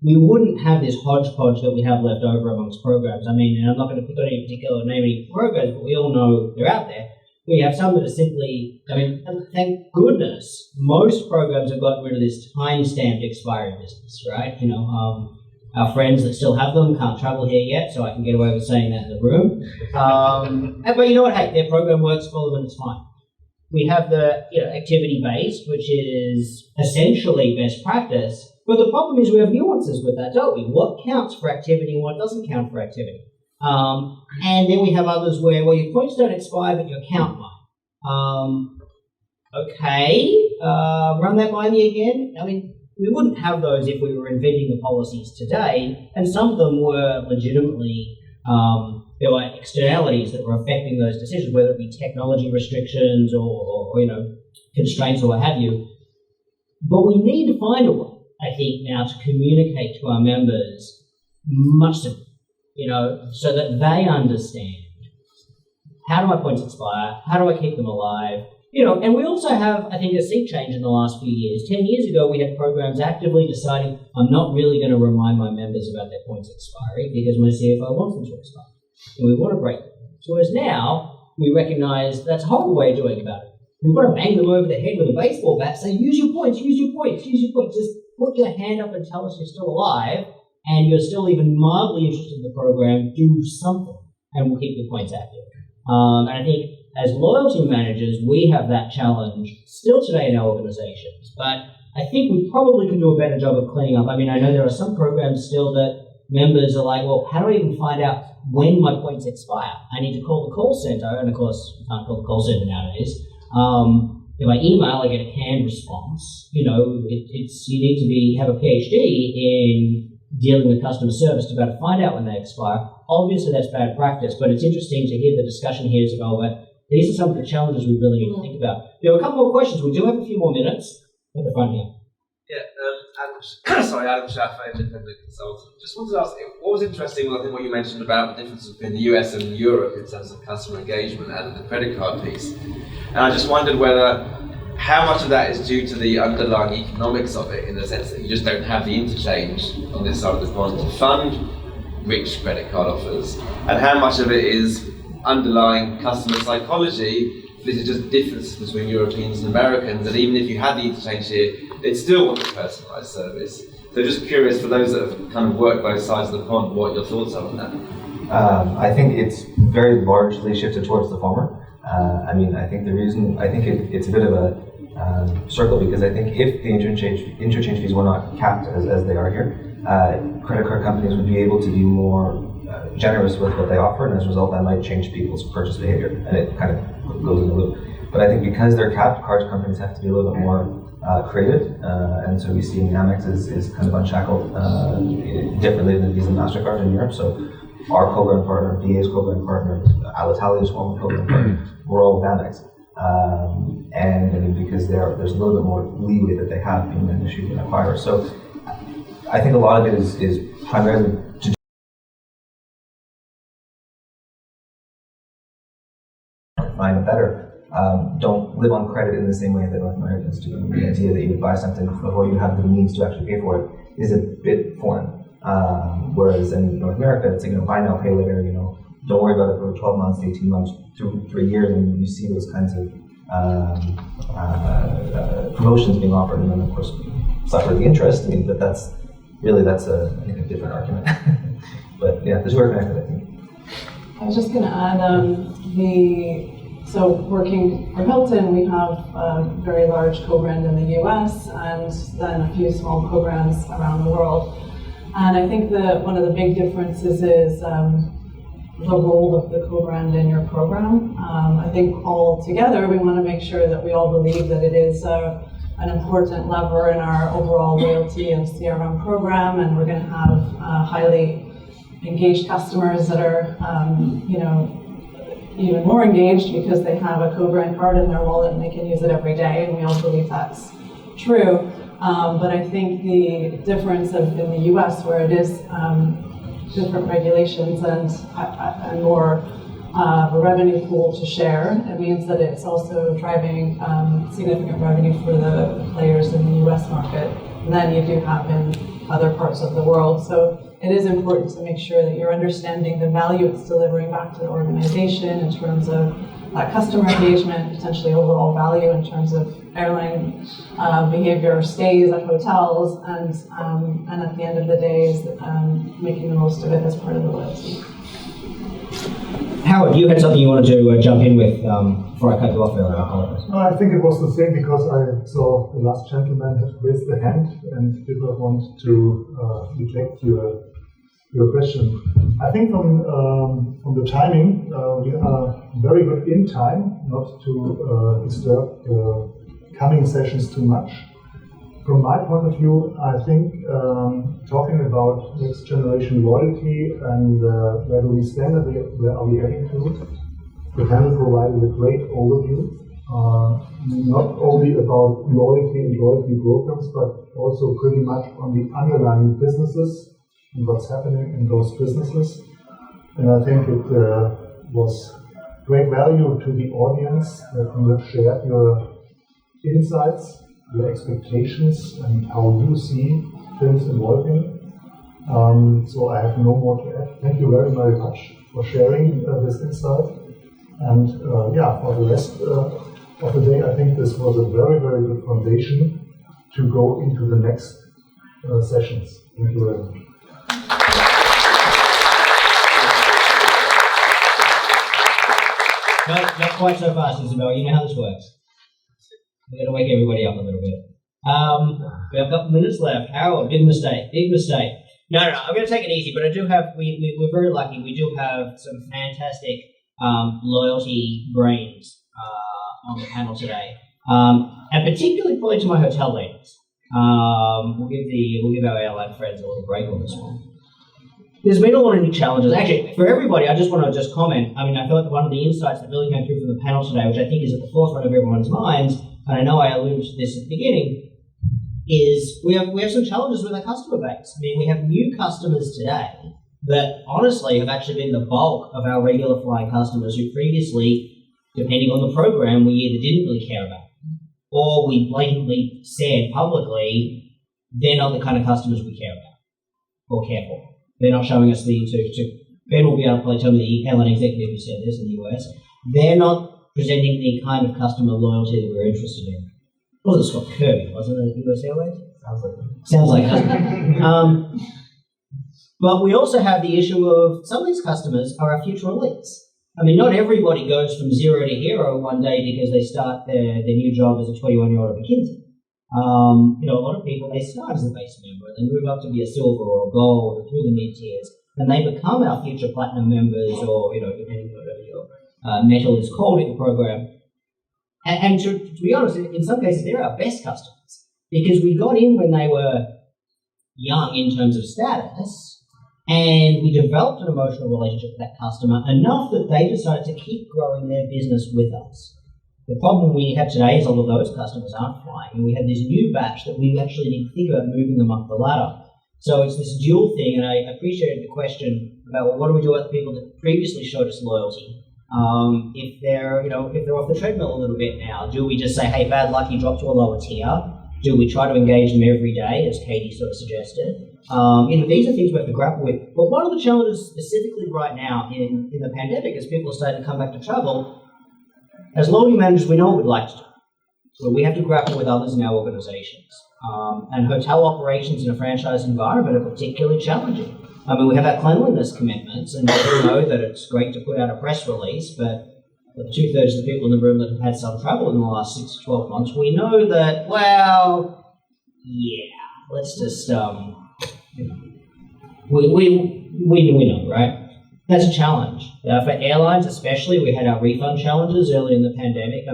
Speaker 9: we wouldn't have this hodgepodge that we have left over amongst programs. I mean, and I'm not going to pick on any particular name any programs, but we all know they're out there. We have some that are simply, I mean, thank goodness, most programs have gotten rid of this time-stamped expiry business, right? You know, our friends that still have them can't travel here yet, so I can get away with saying that in the room. But you know what? Hey, their program works for them and it's fine. We have the activity-based, which is essentially best practice, but the problem is we have nuances with that, don't we? What counts for activity and what doesn't count for activity? And then we have others where, well, your points don't expire, but your account might. Okay, run that by me again. I mean, we wouldn't have those if we were inventing the policies today, and some of them were legitimately, there were externalities that were affecting those decisions, whether it be technology restrictions or constraints or what have you. But we need to find a way, I think, now to communicate to our members much simpler, so that they understand, how do my points expire? How do I keep them alive? And we also have, I think, a sea change in the last few years. 10 years ago, we had programs actively deciding, I'm not really going to remind my members about their points expiry because my CFO wants them to expire. And we want to break them. So whereas now, we recognise that's a horrible way of doing about it. We want to bang them over the head with a baseball bat, say, use your points, use your points, use your points. Just put your hand up and tell us you're still alive, and you're still even mildly interested in the program, do something, and we'll keep your points active. And I think as loyalty managers, we have that challenge still today in our organizations, but I think we probably can do a better job of cleaning up. I mean, I know there are some programs still that members are like, well, how do I even find out when my points expire? I need to call the call center, and of course, you can't call the call center nowadays. If I email, I get a canned response. You need to have a PhD in dealing with customer service to be able to find out when they expire. Obviously, that's bad practice, but it's interesting to hear the discussion here, Isabelle, where these are some of the challenges we really need to think about. There are a couple more questions. We do have a few more minutes at the front here.
Speaker 12: Yeah, Adam Schaffer, independent consultant. Just wanted to ask, what was interesting, I think what you mentioned about the difference between the US and Europe in terms of customer engagement and the credit card piece. And I just wondered how much of that is due to the underlying economics of it, in the sense that you just don't have the interchange on this side of the pond to fund rich credit card offers, and how much of it is underlying customer psychology. This is just difference between Europeans and Americans, and even if you had the interchange here, they'd still want a personalised service. So just curious, for those that have kind of worked both sides of the pond, what your thoughts are on that?
Speaker 5: I think it's very largely shifted towards the former. I think it's a bit of a circle, because I think if the interchange fees were not capped as they are here, credit card companies would be able to be more generous with what they offer, and as a result that might change people's purchase behavior, and it kind of goes in the loop. But I think because they're capped, card companies have to be a little bit more created, and so we see Amex is kind of unshackled differently than Visa and MasterCard in Europe. So our co-brand partner, BA's co-brand partner, Alitalia's former co-brand partner, we're all with Amex. And I mean, because there's a little bit more leeway that they have being an issue with acquirer. So I think a lot of it is primarily to find it better. Don't live on credit in the same way that North Americans do. The idea that you would buy something before you have the means to actually pay for it is a bit foreign. Whereas in North America, it's buy now, pay later. Don't worry about it for 12 months, 18 months, 3 years, and you see those kinds of promotions being offered, and then of course suffer the interest. I mean, but that's I think a different argument. But yeah, the two are connected, I think.
Speaker 6: I was just going to add so working for Hilton, we have a very large co-brand in the US and then a few small co-brands around the world. And I think that one of the big differences is the role of the co-brand in your program. I think all together we want to make sure that we all believe that it is an important lever in our overall loyalty and CRM program, and we're going to have highly engaged customers that are even more engaged because they have a co-brand card in their wallet and they can use it every day, and we all believe that's true. But I think the difference in the US, where it is different regulations and more a revenue pool to share, it means that it's also driving significant revenue for the players in the US market than you do have in other parts of the world. So it is important to make sure that you're understanding the value it's delivering back to the organization in terms of customer engagement, potentially overall value in terms of airline behavior, stays at hotels, and at the end of the day is making the most of it as part of the loyalty.
Speaker 9: Howard, you had something you wanted to jump in with before I cut you off earlier.
Speaker 1: No, I think it was the same because I saw the last gentleman had raised the hand and did not want to neglect your question. I think from the timing, we are very good in time, not to disturb the coming sessions too much. From my point of view, I think talking about next generation loyalty and where do we stand and where are we heading to, the panel provided a great overview, not only about loyalty and loyalty programs, but also pretty much on the underlying businesses and what's happening in those businesses. And I think it was great value to the audience that you have shared your insights, your expectations, and how you see things evolving. So I have no more to add. Thank you very, very much for sharing this insight. And for the rest of the day, I think this was a very, very good foundation to go into the next sessions. Thank you very much.
Speaker 9: No, not quite so fast, Isabelle. You know how this works. We're going to wake everybody up a little bit. We have a couple minutes left. Harald, big mistake. No, I'm going to take it easy, but I do have, we're very lucky. We do have some fantastic loyalty brains on the panel today. And particularly probably to my hotel ladies. We'll give our airline friends a little break on this one. There's been a lot of new challenges. Actually, for everybody, I just want to comment. I mean, I thought one of the insights that really came through from the panel today, which I think is at the forefront of everyone's minds, and I know I alluded to this at the beginning, is we have some challenges with our customer base. I mean, we have new customers today that honestly have actually been the bulk of our regular flying customers who previously, depending on the program, we either didn't really care about, or we blatantly said publicly, they're not the kind of customers we care about or care for. They're not showing us Ben will be able to probably tell me, the airline executive who said this in the US, they're not presenting the kind of customer loyalty that we're interested in. It wasn't Scott Kirby, wasn't it, US Airways? Sounds like it. But we also have the issue of some of these customers are our future elites. I mean, not everybody goes from zero to hero one day because they start their new job as a 21-year-old at McKinsey. A lot of people, they start as a base member, they move up to be a silver or a gold or through the mid-tiers, and they become our future platinum members or, depending on whatever your metal is called in the program. And to be honest, in some cases, they're our best customers. because we got in when they were young in terms of status, and we developed an emotional relationship with that customer enough that they decided to keep growing their business with us. The problem we have today is all of those customers aren't flying, and we have this new batch that we actually need to think about moving them up the ladder. So it's this dual thing, and I appreciated the question about, well, what do we do with the people that previously showed us loyalty? If they're off the treadmill a little bit now, do we just say, hey, bad luck, you drop to a lower tier? Do we try to engage them every day, as Katie sort of suggested? These are things we have to grapple with. But one of the challenges specifically right now in the pandemic, as people are starting to come back to travel, as loyalty managers, we know what we'd like to do. But we have to grapple with others in our organizations. And hotel operations in a franchise environment are particularly challenging. We have our cleanliness commitments, and we know that it's great to put out a press release, but for the 2/3 of the people in the room that have had some travel in the last 6 to 12 months, we know that, well, yeah, let's just, we know, right? That's a challenge. For airlines especially, we had our refund challenges early in the pandemic.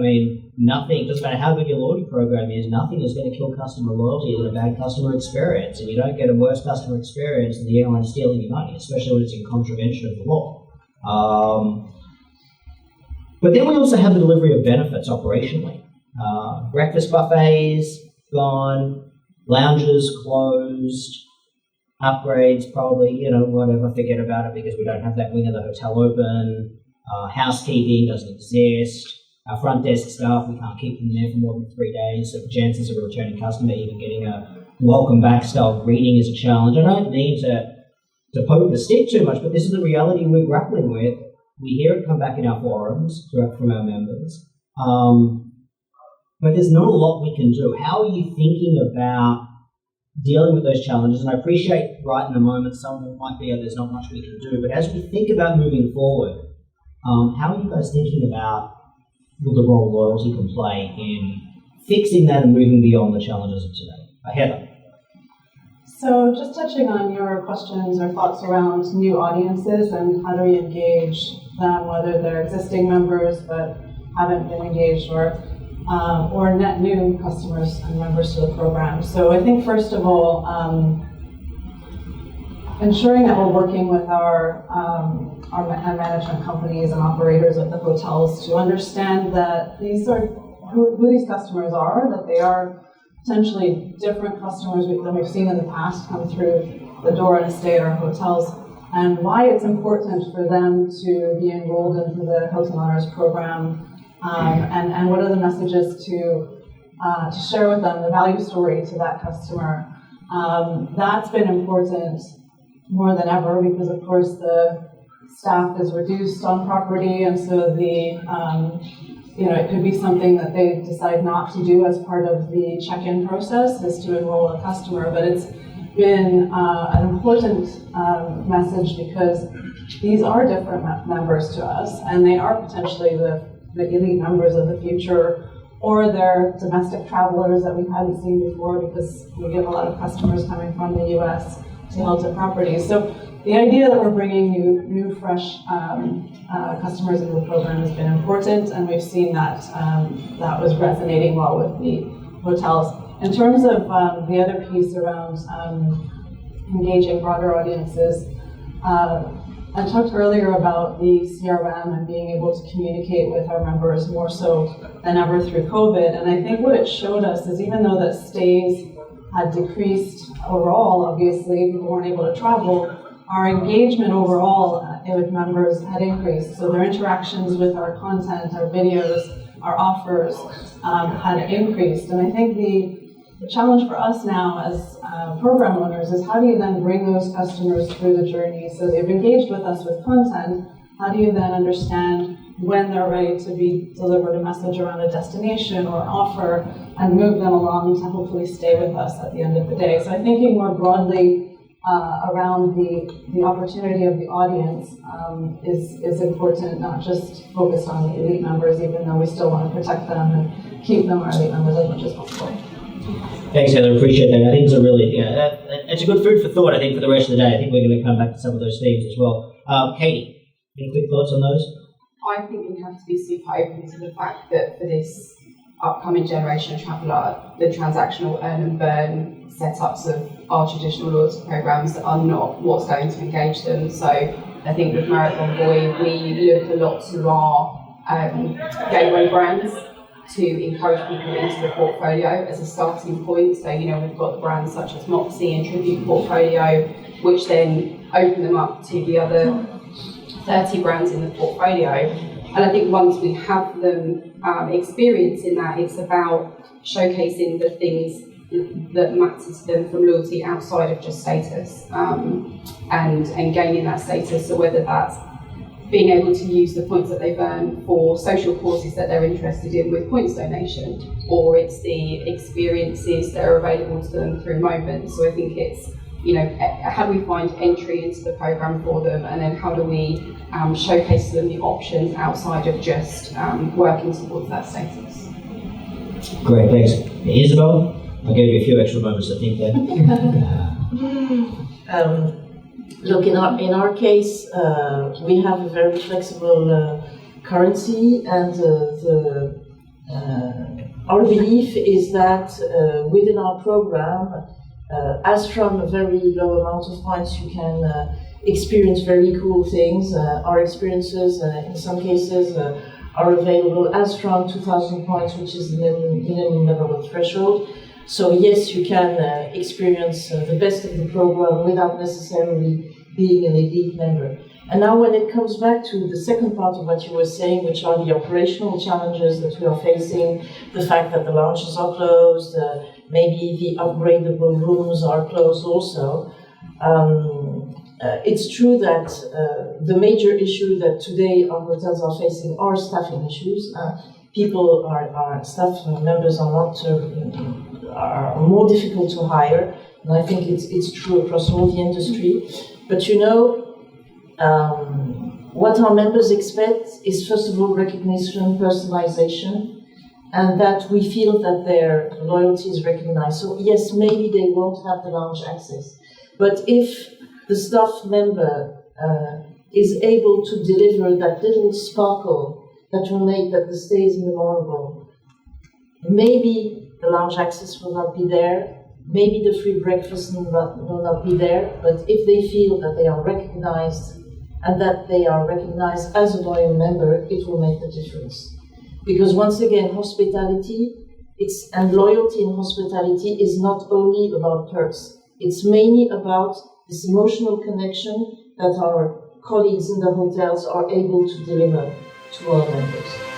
Speaker 9: Nothing, doesn't matter how good your loyalty program is, nothing is going to kill customer loyalty than a bad customer experience. And you don't get a worse customer experience than the airline stealing your money, especially when it's in contravention of the law. But then we also have the delivery of benefits operationally. Breakfast buffets, gone. Lounges, closed. Upgrades, probably, whatever, forget about it because we don't have that wing of the hotel open. Housekeeping doesn't exist. Our front desk staff, we can't keep them there for more than 3 days, so the chances of a returning customer even getting a welcome back style greeting is a challenge. I don't mean to poke the stick too much, but this is the reality we're grappling with. We hear it come back in our forums from our members. But there's not a lot we can do. How are you thinking about dealing with those challenges? And I appreciate right in the moment someone might be, there's not much we can do, but as we think about moving forward, how are you guys thinking about the role loyalty can play in fixing that and moving beyond the challenges of today? Heather.
Speaker 6: So just touching on your questions or thoughts around new audiences and how do we engage them, whether they're existing members but haven't been engaged or net new customers and members to the program. So I think first of all, ensuring that we're working with our management companies and operators of the hotels to understand that these are who these customers are, that they are potentially different customers than we've seen in the past come through the door and stay at our hotels, and why it's important for them to be enrolled into the Hilton Honors program, and what are the messages to share with them, the value story to that customer. That's been important more than ever because, of course, the staff is reduced on property, and so it could be something that they decide not to do as part of the check-in process, is to enroll a customer. But it's been an important message because these are different members to us, and they are potentially the elite members of the future, or they're domestic travelers that we hadn't seen before because we get a lot of customers coming from the US to Hilton properties. So the idea that we're bringing new fresh customers into the program has been important, and we've seen that that was resonating well with the hotels. In terms of the other piece around engaging broader audiences, I talked earlier about the CRM and being able to communicate with our members more so than ever through COVID. And I think what it showed us is even though that stays had decreased overall, obviously, people weren't able to travel, our engagement overall with members had increased. So their interactions with our content, our videos, our offers had increased. And I think the challenge for us now as program owners is how do you then bring those customers through the journey? So they've engaged with us with content. How do you then understand when they're ready to be delivered a message around a destination or offer and move them along to hopefully stay with us at the end of the day? So I'm thinking more broadly around the opportunity of the audience is important, not just focused on the elite members, even though we still want to protect them and keep them our elite members as much as possible.
Speaker 9: Thanks, Heather. Appreciate that. I think it's a really, it's a good food for thought, I think, for the rest of the day. I think we're going to come back to some of those themes as well. Katie, any quick thoughts on those?
Speaker 4: I think we have to be super open to the fact that for this upcoming generation traveller, the transactional earn and burn setups of our traditional loyalty programs are not what's going to engage them. So I think with Marriott Bonvoy, we look a lot to our gateway brands to encourage people into the portfolio as a starting point. So, you know, we've got the brands such as Moxie and Tribute Portfolio, which then open them up to the other 30 brands in the portfolio. And I think once we have them experiencing that, it's about showcasing the things that matter to them from loyalty outside of just status, and gaining that status. So whether that's being able to use the points that they've earned for social causes that they're interested in with points donation, or it's the experiences that are available to them through moments. So I think it's, you know, how do we find entry into the program for them, and then how do we showcase to them the options outside of just working towards that status.
Speaker 9: Great, thanks. Isabelle, I'll give you a few extra moments to think there.
Speaker 2: Look, in our case, we have a very flexible currency, and our belief is that within our program, as from a very low amount of points, you can experience very cool things. Our experiences, in some cases, are available as from 2,000 points, which is the minimum level of threshold. So yes, you can experience the best of the program without necessarily being an elite member. And now when it comes back to the second part of what you were saying, which are the operational challenges that we are facing, the fact that the lounges are closed, maybe the upgradable rooms are closed also, it's true that the major issue that today our hotels are facing are staffing issues. People our staff members are more difficult to hire, and I think it's true across all the industry. But you know, what our members expect is first of all recognition, personalization, and that we feel that their loyalty is recognized. So yes, maybe they won't have the lounge access, but if the staff member is able to deliver that little sparkle that will make that the stay is memorable, maybe the lounge access will not be there, maybe the free breakfast will not be there, but if they feel that they are recognized and that they are recognized as a loyal member, it will make the difference. Because once again, hospitality and loyalty in hospitality is not only about perks. It's mainly about this emotional connection that our colleagues in the hotels are able to deliver to our members.